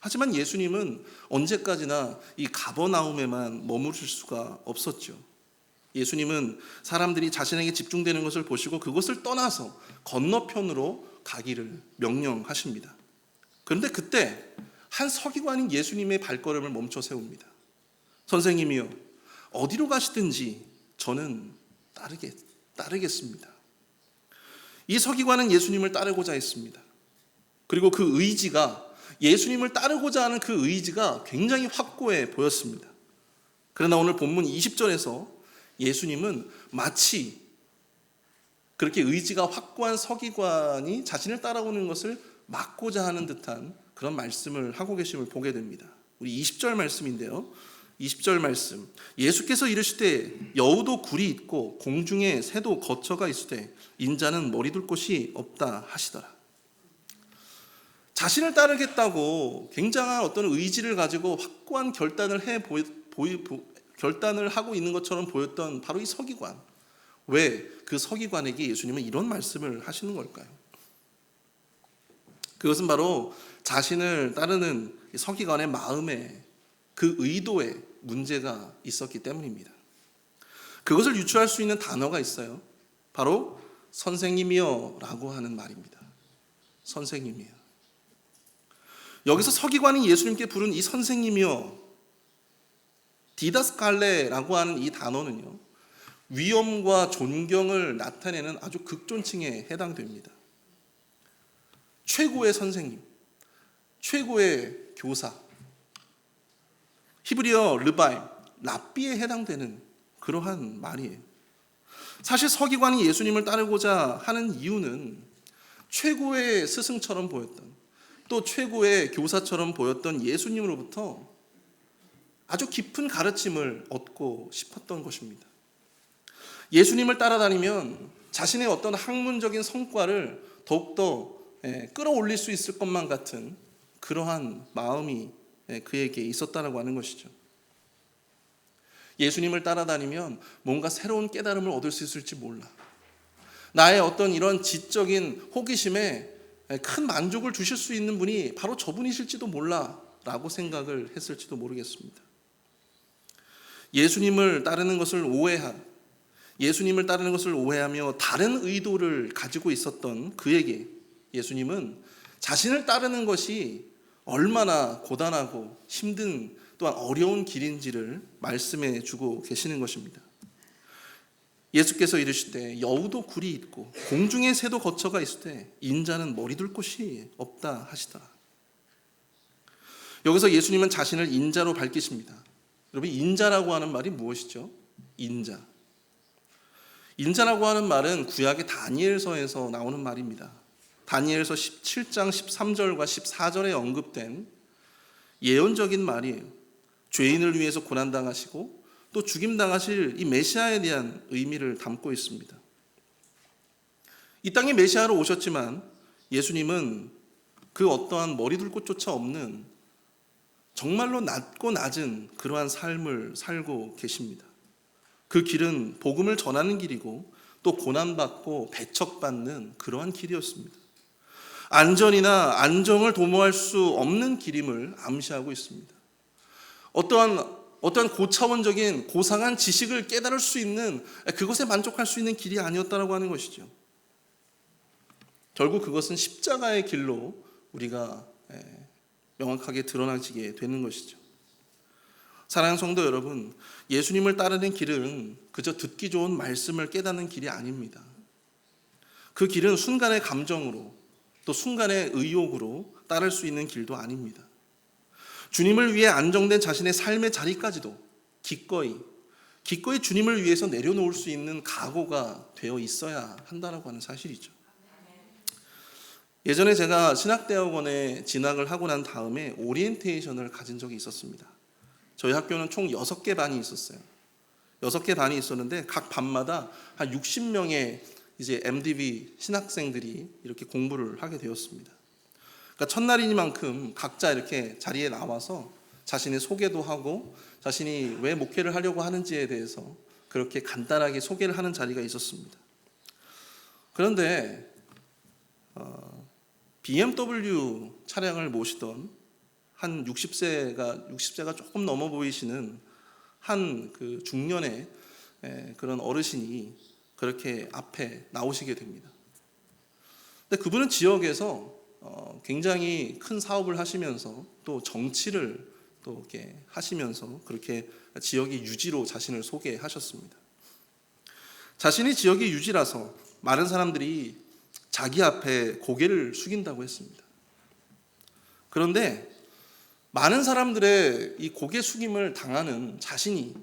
하지만 예수님은 언제까지나 이 가버나움에만 머무실 수가 없었죠. 예수님은 사람들이 자신에게 집중되는 것을 보시고 그것을 떠나서 건너편으로 가기를 명령하십니다. 그런데 그때 한 서기관인 예수님의 발걸음을 멈춰 세웁니다. 선생님이요, 어디로 가시든지 저는 따르겠습니다. 이 서기관은 예수님을 따르고자 했습니다. 그리고 그 의지가, 예수님을 따르고자 하는 그 의지가 굉장히 확고해 보였습니다. 그러나 오늘 본문 20절에서 예수님은 마치 그렇게 의지가 확고한 서기관이 자신을 따라오는 것을 막고자 하는 듯한 그런 말씀을 하고 계심을 보게 됩니다. 우리 20절 말씀인데요, 20절 말씀, 예수께서 이르시되 여우도 굴이 있고 공중에 새도 거처가 있으되 인자는 머리 둘 곳이 없다 하시더라. 자신을 따르겠다고 굉장한 어떤 의지를 가지고 확고한 결단을 결단을 하고 있는 것처럼 보였던 바로 이 서기관. 왜 그 서기관에게 예수님은 이런 말씀을 하시는 걸까요? 그것은 바로 자신을 따르는 서기관의 마음에, 그 의도에 문제가 있었기 때문입니다. 그것을 유추할 수 있는 단어가 있어요. 바로 선생님이여 라고 하는 말입니다. 선생님이여. 여기서 서기관이 예수님께 부른 이 선생님이여, 디다스칼레라고 하는 이 단어는요, 위엄과 존경을 나타내는 아주 극존칭에 해당됩니다. 최고의 선생님, 최고의 교사, 히브리어 르바임, 랍비에 해당되는 그러한 말이에요. 사실 서기관이 예수님을 따르고자 하는 이유는 최고의 스승처럼 보였던, 또 최고의 교사처럼 보였던 예수님으로부터 아주 깊은 가르침을 얻고 싶었던 것입니다. 예수님을 따라다니면 자신의 어떤 학문적인 성과를 더욱더 끌어올릴 수 있을 것만 같은 그러한 마음이 그에게 있었다라고 하는 것이죠. 예수님을 따라다니면 뭔가 새로운 깨달음을 얻을 수 있을지 몰라. 나의 어떤 이런 지적인 호기심에 큰 만족을 주실 수 있는 분이 바로 저분이실지도 몰라 라고 생각을 했을지도 모르겠습니다. 예수님을 따르는 것을 오해하며 다른 의도를 가지고 있었던 그에게 예수님은 자신을 따르는 것이 얼마나 고단하고 힘든 또한 어려운 길인지를 말씀해 주고 계시는 것입니다. 예수께서 이르시되 여우도 굴이 있고 공중에 새도 거처가 있으되 인자는 머리 둘 곳이 없다 하시더라. 여기서 예수님은 자신을 인자로 밝히십니다. 여러분, 인자라고 하는 말이 무엇이죠? 인자라고 하는 말은 구약의 다니엘서에서 나오는 말입니다. 다니엘서 17장 13절과 14절에 언급된 예언적인 말이에요. 죄인을 위해서 고난당하시고 또 죽임당하실 이 메시아에 대한 의미를 담고 있습니다. 이 땅에 메시아로 오셨지만 예수님은 그 어떠한 머리 둘 곳조차 없는 정말로 낮고 낮은 그러한 삶을 살고 계십니다. 그 길은 복음을 전하는 길이고 또 고난받고 배척받는 그러한 길이었습니다. 안전이나 안정을 도모할 수 없는 길임을 암시하고 있습니다. 어떠한 고차원적인 고상한 지식을 깨달을 수 있는, 그것에 만족할 수 있는 길이 아니었다라고 하는 것이죠. 결국 그것은 십자가의 길로 우리가 명확하게 드러나지게 되는 것이죠. 사랑하는 성도 여러분, 예수님을 따르는 길은 그저 듣기 좋은 말씀을 깨닫는 길이 아닙니다. 그 길은 순간의 감정으로 또 순간의 의욕으로 따를 수 있는 길도 아닙니다. 주님을 위해 안정된 자신의 삶의 자리까지도 기꺼이 주님을 위해서 내려놓을 수 있는 각오가 되어 있어야 한다라고 하는 사실이죠. 예전에 제가 신학대학원에 진학을 하고 난 다음에 오리엔테이션을 가진 적이 있었습니다. 저희 학교는 총 6개 반이 있었어요. 6개 반이 있었는데 각 반마다 한 60명의 이제 MDB 신학생들이 이렇게 공부를 하게 되었습니다. 그러니까 첫날이니만큼 각자 이렇게 자리에 나와서 자신의 소개도 하고 자신이 왜 목회를 하려고 하는지에 대해서 그렇게 간단하게 소개를 하는 자리가 있었습니다. 그런데 BMW 차량을 모시던 한 60세가 조금 넘어 보이시는 한 그 중년의 그런 어르신이 그렇게 앞에 나오시게 됩니다. 근데 그분은 지역에서 굉장히 큰 사업을 하시면서 또 정치를 또 이렇게 하시면서 그렇게 지역의 유지로 자신을 소개하셨습니다. 자신이 지역의 유지라서 많은 사람들이 자기 앞에 고개를 숙인다고 했습니다. 그런데 많은 사람들의 이 고개 숙임을 당하는 자신이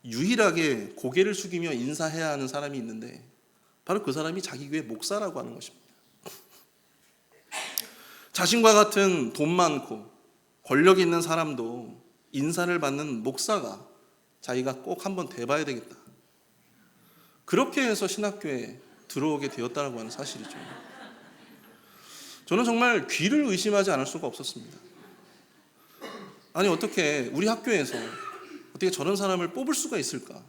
유일하게 고개를 숙이며 인사해야 하는 사람이 있는데 바로 그 사람이 자기 교회 목사라고 하는 것입니다. 자신과 같은 돈 많고 권력 있는 사람도 인사를 받는 목사가 자기가 꼭 한번 돼봐야 되겠다. 그렇게 해서 신학교에 들어오게 되었다고 하는 사실이죠. 저는 정말 귀를 의심하지 않을 수가 없었습니다. 아니 어떻게 우리 학교에서 어떻게 저런 사람을 뽑을 수가 있을까?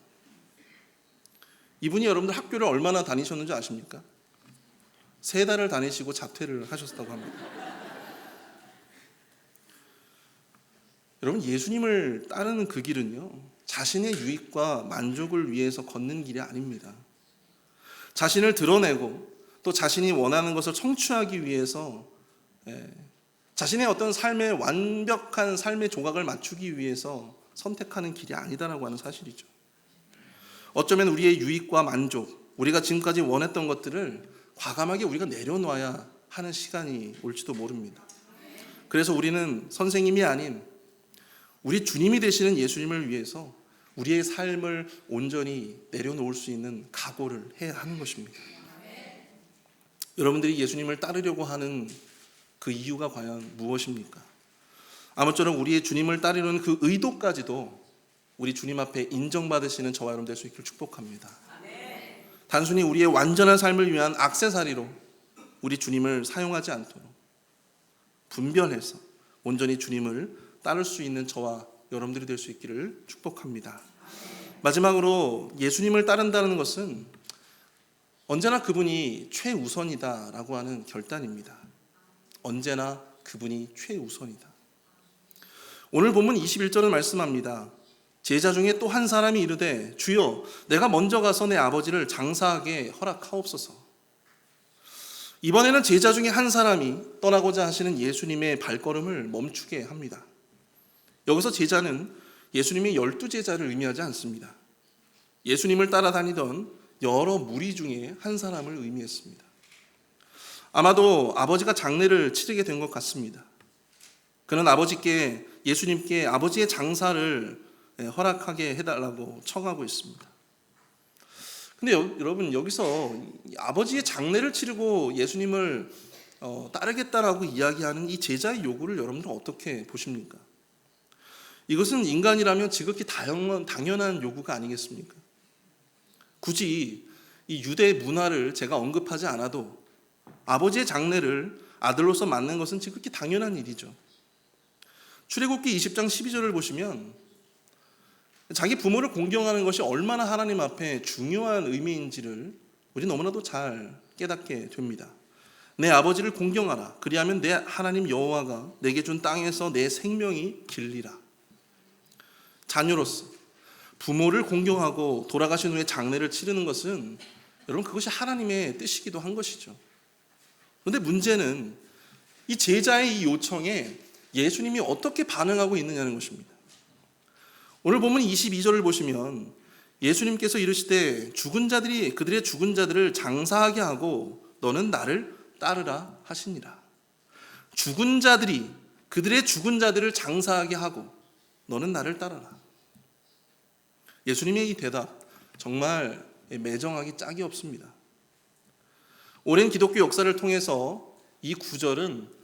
이분이 여러분들 학교를 얼마나 다니셨는지 아십니까? 3달을 다니시고 자퇴를 하셨다고 합니다. 여러분, 예수님을 따르는 그 길은요, 자신의 유익과 만족을 위해서 걷는 길이 아닙니다. 자신을 드러내고 또 자신이 원하는 것을 성취하기 위해서 자신의 어떤 삶의 완벽한 삶의 조각을 맞추기 위해서 선택하는 길이 아니다라고 하는 사실이죠. 어쩌면 우리의 유익과 만족, 우리가 지금까지 원했던 것들을 과감하게 우리가 내려놔야 하는 시간이 올지도 모릅니다. 그래서 우리는 선생님이 아닌 우리 주님이 되시는 예수님을 위해서 우리의 삶을 온전히 내려놓을 수 있는 각오를 해야 하는 것입니다. 여러분들이 예수님을 따르려고 하는 그 이유가 과연 무엇입니까? 아무쪼록 우리의 주님을 따르는 그 의도까지도 우리 주님 앞에 인정받으시는 저와 여러분 될 수 있기를 축복합니다. 단순히 우리의 완전한 삶을 위한 액세서리로 우리 주님을 사용하지 않도록 분별해서 온전히 주님을 따를 수 있는 저와 여러분들이 될 수 있기를 축복합니다. 마지막으로 예수님을 따른다는 것은 언제나 그분이 최우선이다라고 하는 결단입니다. 언제나 그분이 최우선이다. 오늘 본문 21절은 말씀합니다. 제자 중에 또 한 사람이 이르되 주여 내가 먼저 가서 내 아버지를 장사하게 허락하옵소서. 이번에는 제자 중에 한 사람이 떠나고자 하시는 예수님의 발걸음을 멈추게 합니다. 여기서 제자는 예수님의 12제자를 의미하지 않습니다. 예수님을 따라다니던 여러 무리 중에 한 사람을 의미했습니다. 아마도 아버지가 장례를 치르게 된 것 같습니다. 그는 아버지께 예수님께 아버지의 장사를 허락하게 해달라고 청하고 있습니다. 근데 여러분 여기서 아버지의 장례를 치르고 예수님을 따르겠다라고 이야기하는 이 제자의 요구를 여러분들은 어떻게 보십니까? 이것은 인간이라면 지극히 당연한 요구가 아니겠습니까? 굳이 이 유대 문화를 제가 언급하지 않아도 아버지의 장례를 아들로서 맡는 것은 지극히 당연한 일이죠. 출애굽기 20장 12절을 보시면 자기 부모를 공경하는 것이 얼마나 하나님 앞에 중요한 의미인지를 우리 너무나도 잘 깨닫게 됩니다. 내 아버지를 공경하라. 그리하면 내 하나님 여호와가 내게 준 땅에서 내 생명이 길리라. 자녀로서 부모를 공경하고 돌아가신 후에 장례를 치르는 것은 여러분 그것이 하나님의 뜻이기도 한 것이죠. 그런데 문제는 이 제자의 이 요청에 예수님이 어떻게 반응하고 있느냐는 것입니다. 오늘 보면 22절을 보시면 예수님께서 이르시되 죽은 자들이 그들의 죽은 자들을 장사하게 하고 너는 나를 따르라 하시니라. 죽은 자들이 그들의 죽은 자들을 장사하게 하고 너는 나를 따르라. 예수님의 이 대답 정말 매정하기 짝이 없습니다. 오랜 기독교 역사를 통해서 이 구절은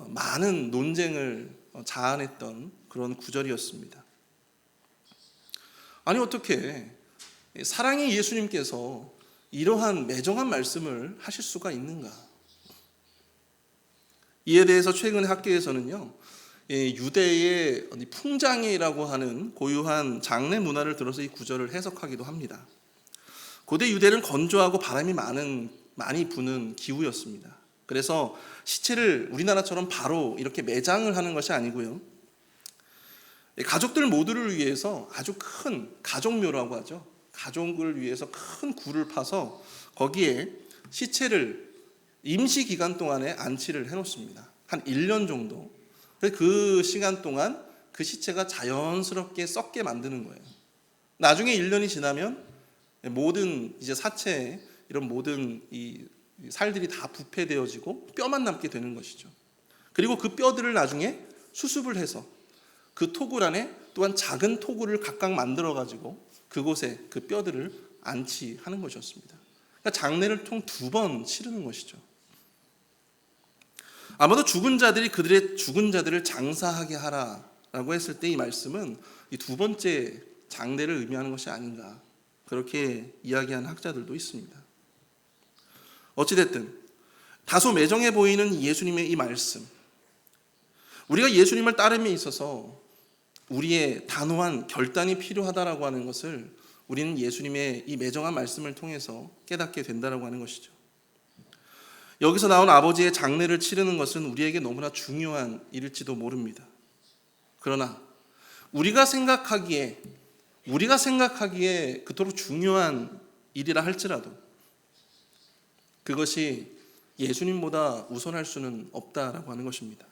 많은 논쟁을 자아냈던 그런 구절이었습니다. 아니 어떻게 사랑의 예수님께서 이러한 매정한 말씀을 하실 수가 있는가? 이에 대해서 최근 학계에서는요, 유대의 풍장이라고 하는 고유한 장례 문화를 들어서 이 구절을 해석하기도 합니다. 고대 유대는 건조하고 바람이 많이 부는 기후였습니다. 그래서 시체를 우리나라처럼 바로 이렇게 매장을 하는 것이 아니고요, 가족들 모두를 위해서 아주 큰 가족묘라고 하죠. 가족을 위해서 큰 굴을 파서 거기에 시체를 임시 기간 동안에 안치를 해놓습니다. 한 1년 정도. 그 시간 동안 그 시체가 자연스럽게 썩게 만드는 거예요. 나중에 1년이 지나면 모든 이제 사체에 이런 모든 이 살들이 다 부패되어지고 뼈만 남게 되는 것이죠. 그리고 그 뼈들을 나중에 수습을 해서 그 토굴 안에 또한 작은 토굴을 각각 만들어 가지고 그곳에 그 뼈들을 안치하는 것이었습니다. 그러니까 장례를 총 2번 치르는 것이죠. 아마도 죽은 자들이 그들의 죽은 자들을 장사하게 하라라고 했을 때 이 말씀은 이 2번째 장례를 의미하는 것이 아닌가, 그렇게 이야기하는 학자들도 있습니다. 어찌됐든 다소 매정해 보이는 예수님의 이 말씀, 우리가 예수님을 따름에 있어서 우리의 단호한 결단이 필요하다라고 하는 것을 우리는 예수님의 이 매정한 말씀을 통해서 깨닫게 된다라고 하는 것이죠. 여기서 나온 아버지의 장례를 치르는 것은 우리에게 너무나 중요한 일일지도 모릅니다. 그러나 우리가 생각하기에 그토록 중요한 일이라 할지라도 그것이 예수님보다 우선할 수는 없다라고 하는 것입니다.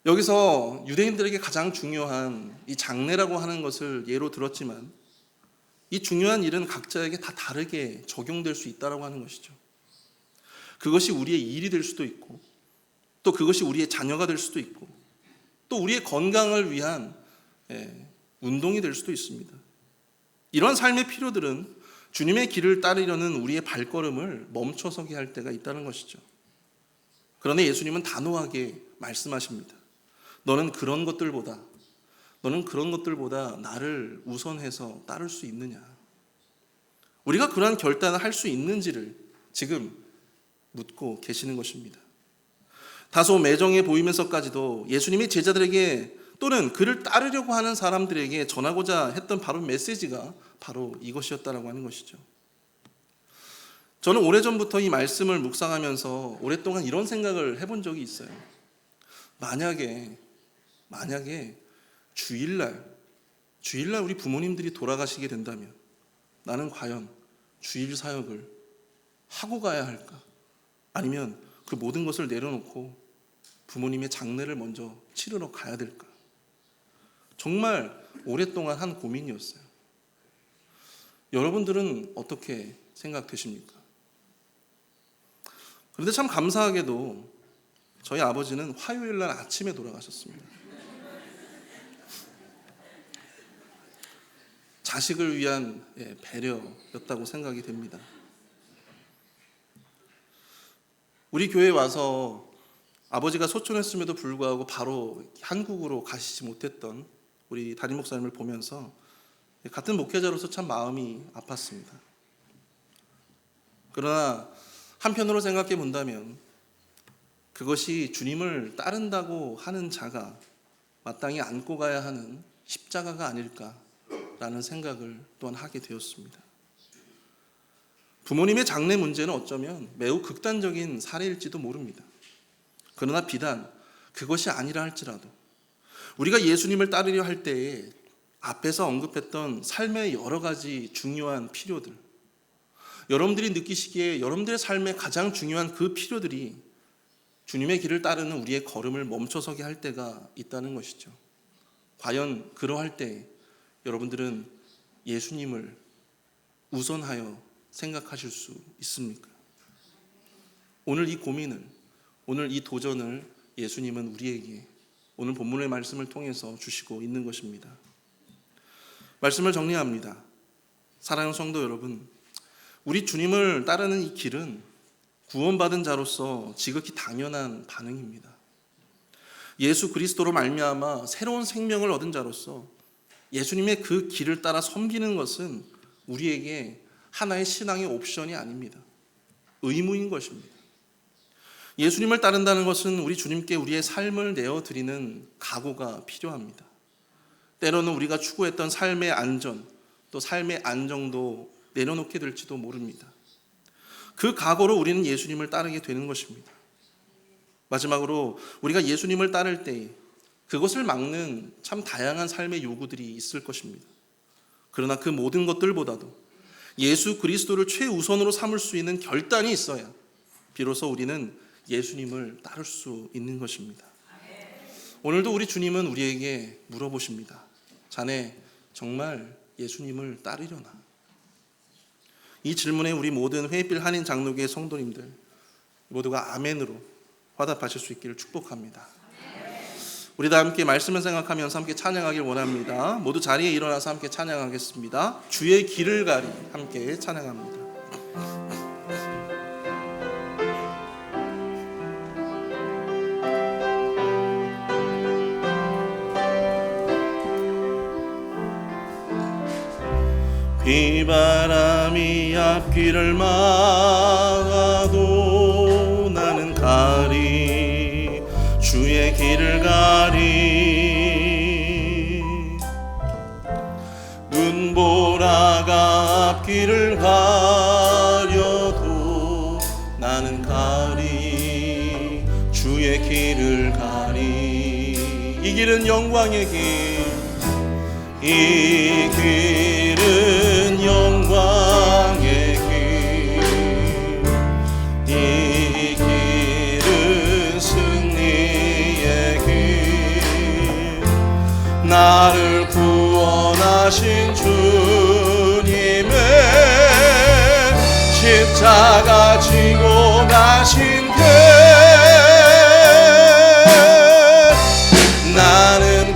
여기서 유대인들에게 가장 중요한 이 장례라고 하는 것을 예로 들었지만 이 중요한 일은 각자에게 다 다르게 적용될 수 있다라고 하는 것이죠. 그것이 우리의 일이 될 수도 있고, 또 그것이 우리의 자녀가 될 수도 있고, 또 우리의 건강을 위한 운동이 될 수도 있습니다. 이런 삶의 필요들은 주님의 길을 따르려는 우리의 발걸음을 멈춰서게 할 때가 있다는 것이죠. 그러나 예수님은 단호하게 말씀하십니다. 너는 그런 것들보다 나를 우선해서 따를 수 있느냐? 우리가 그러한 결단을 할 수 있는지를 지금 묻고 계시는 것입니다. 다소 매정해 보이면서까지도 예수님이 제자들에게 또는 그를 따르려고 하는 사람들에게 전하고자 했던 바로 메시지가 바로 이것이었다라고 하는 것이죠. 저는 오래전부터 이 말씀을 묵상하면서 오랫동안 이런 생각을 해본 적이 있어요. 만약에 주일날 우리 부모님들이 돌아가시게 된다면 나는 과연 주일 사역을 하고 가야 할까? 아니면 그 모든 것을 내려놓고 부모님의 장례를 먼저 치르러 가야 될까? 정말 오랫동안 한 고민이었어요. 여러분들은 어떻게 생각되십니까? 그런데 참 감사하게도 저희 아버지는 화요일 날 아침에 돌아가셨습니다. 자식을 위한 배려였다고 생각이 됩니다. 우리 교회에 와서 아버지가 소천했음에도 불구하고 바로 한국으로 가시지 못했던 우리 담임 목사님을 보면서 같은 목회자로서 참 마음이 아팠습니다. 그러나 한편으로 생각해 본다면 그것이 주님을 따른다고 하는 자가 마땅히 안고 가야 하는 십자가가 아닐까라는 생각을 또한 하게 되었습니다. 부모님의 장례 문제는 어쩌면 매우 극단적인 사례일지도 모릅니다. 그러나 비단 그것이 아니라 할지라도 우리가 예수님을 따르려 할 때에 앞에서 언급했던 삶의 여러 가지 중요한 필요들, 여러분들이 느끼시기에 여러분들의 삶의 가장 중요한 그 필요들이 주님의 길을 따르는 우리의 걸음을 멈춰서게 할 때가 있다는 것이죠. 과연 그러할 때 여러분들은 예수님을 우선하여 생각하실 수 있습니까? 오늘 이 고민을, 오늘 이 도전을 예수님은 우리에게 오늘 본문의 말씀을 통해서 주시고 있는 것입니다. 말씀을 정리합니다. 사랑하는 성도 여러분, 우리 주님을 따르는 이 길은 구원받은 자로서 지극히 당연한 반응입니다. 예수 그리스도로 말미암아 새로운 생명을 얻은 자로서 예수님의 그 길을 따라 섬기는 것은 우리에게 하나의 신앙의 옵션이 아닙니다. 의무인 것입니다. 예수님을 따른다는 것은 우리 주님께 우리의 삶을 내어드리는 각오가 필요합니다. 때로는 우리가 추구했던 삶의 안전, 또 삶의 안정도 내려놓게 될지도 모릅니다. 그 각오로 우리는 예수님을 따르게 되는 것입니다. 마지막으로 우리가 예수님을 따를 때 그것을 막는 참 다양한 삶의 요구들이 있을 것입니다. 그러나 그 모든 것들보다도 예수 그리스도를 최우선으로 삼을 수 있는 결단이 있어야 비로소 우리는 예수님을 따를 수 있는 것입니다. 오늘도 우리 주님은 우리에게 물어보십니다. 자네 정말 예수님을 따르려나? 이 질문에 우리 모든 회빛 한인 장로교회 성도님들 모두가 아멘으로 화답하실 수 있기를 축복합니다. 우리 다 함께 말씀을 생각하면서 함께 찬양하길 원합니다. 모두 자리에 일어나서 함께 찬양하겠습니다. 주의 길을 가리 함께 찬양합니다. 비바람이 앞길을 막아도 나는 가리 주의 길을 가리 눈보라가 앞길을 가려도 나는 가리 주의 길을 가리 이 길은 영광의 길 이 길은 영광의 길 이 길은 승리의 길 나를 구원하신 주님의 십자가 지고 가신 길 나는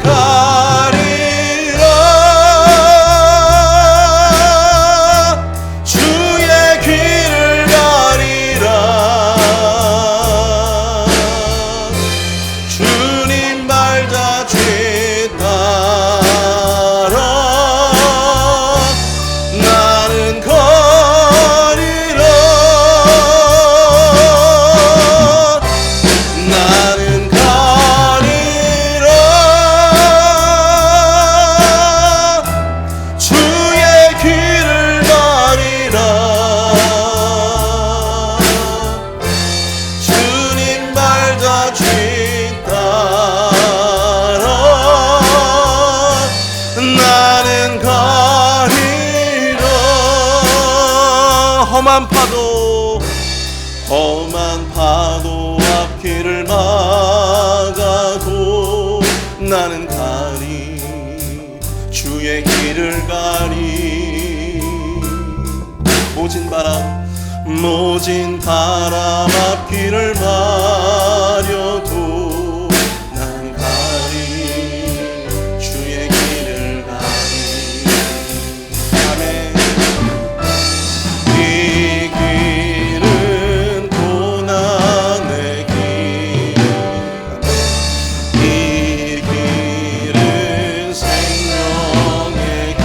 험한 파도 앞길을 막아도 나는 가리 주의 길을 가리 모진 바람 앞길을 가려도 나는 가리 주의 길을 가리 아멘 이 길은 고난의 길 이 길은 생명의 길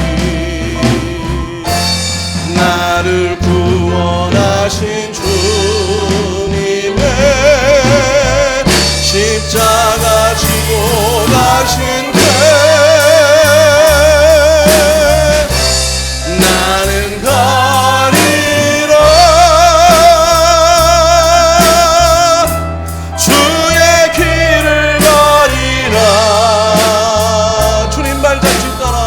나를 구원하신 주님의 십자가 지고 가신 데 나는 가리라 주의 길을 가리라 주님 발자취 따라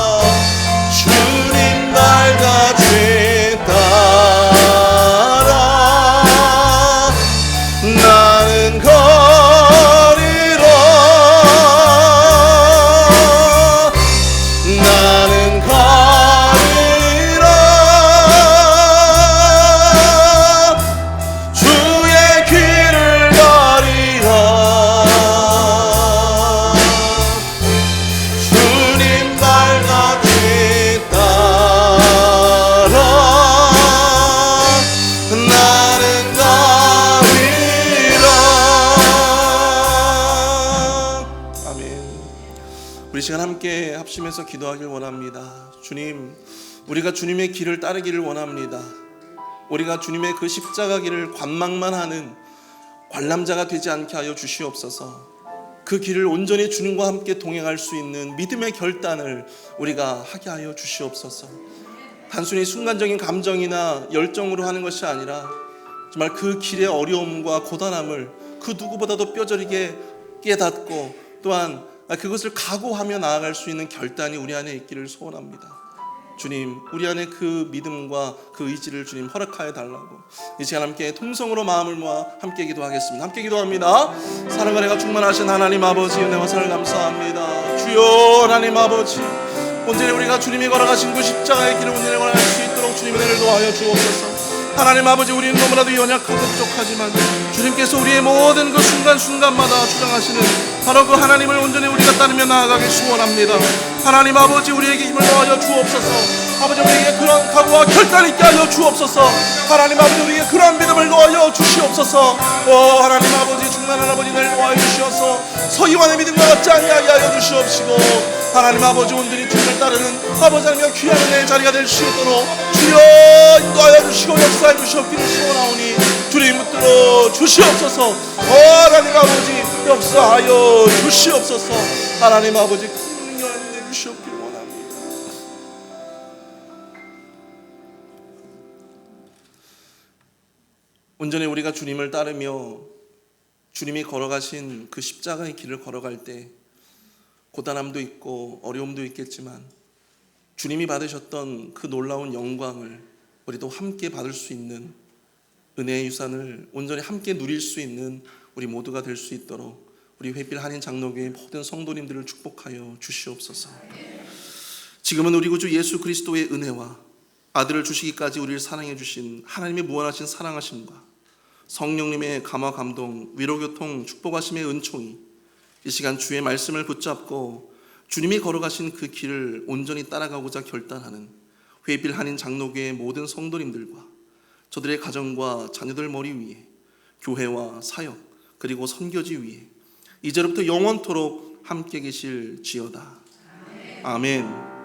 주님 발자취 따라 나는 가리라 나는 가리라 주의 길을 가리라 주님 발자취 따라 나는 가리라 아멘. 우리 시간 함께 합심해서 기도하길 원합니다. 주님, 우리가 주님의 길을 따르기를 원합니다. 우리가 주님의 그 십자가 길을 관망만 하는 관람자가 되지 않게 하여 주시옵소서. 그 길을 온전히 주님과 함께 동행할 수 있는 믿음의 결단을 우리가 하게 하여 주시옵소서. 단순히 순간적인 감정이나 열정으로 하는 것이 아니라 정말 그 길의 어려움과 고단함을 그 누구보다도 뼈저리게 깨닫고 또한 그것을 각오하며 나아갈 수 있는 결단이 우리 안에 있기를 소원합니다. 주님, 우리 안에 그 믿음과 그 의지를 주님 허락하여 달라고 이 시간 함께 통성으로 마음을 모아 함께 기도하겠습니다. 함께 기도합니다. 사랑과 은혜가 충만하신 하나님 아버지, 은혜와 사랑을 감사합니다. 주여 하나님 아버지, 온전히 우리가 주님이 걸어가신 그 십자가의 길을 온전히 걸어갈 수 있도록 주님의 은혜를 도와여 주옵소서. 하나님 아버지, 우리는 너무나도 연약하고 부족하지만 주님께서 우리의 모든 그 순간순간마다 주장하시는 바로 그 하나님을 온전히 우리가 따르며 나아가길 소원합니다. 하나님 아버지, 우리에게 힘을 더하여 주옵소서. 아버지, 우리에게 그런 각오와 결단 있게 하여 주옵소서. 하나님 아버지, 우리에게 그런 믿음을 더하여 주시옵소서. 하나님 아버지, 충만한 아버지를 도와여 주시어서 서기관의 믿음과 같지 아니하게 하여 주시옵시고, 하나님 아버지, 온전히 주님을 따르는 아버지 하나님의 귀한 은혜의 자리가 될 수 있도록 주여 인도하여 주시고 역사해 주시옵기를 소원하오니 주님 붙들어 주시옵소서. 하나님 아버지, 역사하여 주시옵소서. 하나님 아버지, 큰 능력을 내주시옵기를 원합니다. 온전히 우리가 주님을 따르며 주님이 걸어가신 그 십자가의 길을 걸어갈 때 고단함도 있고 어려움도 있겠지만 주님이 받으셨던 그 놀라운 영광을 우리도 함께 받을 수 있는 은혜의 유산을 온전히 함께 누릴 수 있는 우리 모두가 될 수 있도록 우리 회필 한인 장로교회 모든 성도님들을 축복하여 주시옵소서. 지금은 우리 구주 예수 그리스도의 은혜와 아들을 주시기까지 우리를 사랑해 주신 하나님의 무한하신 사랑하심과 성령님의 감화 감동 위로교통 축복하심의 은총이 이 시간 주의 말씀을 붙잡고 주님이 걸어가신 그 길을 온전히 따라가고자 결단하는 회필 한인 장로교회 모든 성도님들과 저들의 가정과 자녀들 머리 위에 교회와 사역 그리고 선교지 위에 이제로부터 영원토록 함께 계실지어다. 아멘.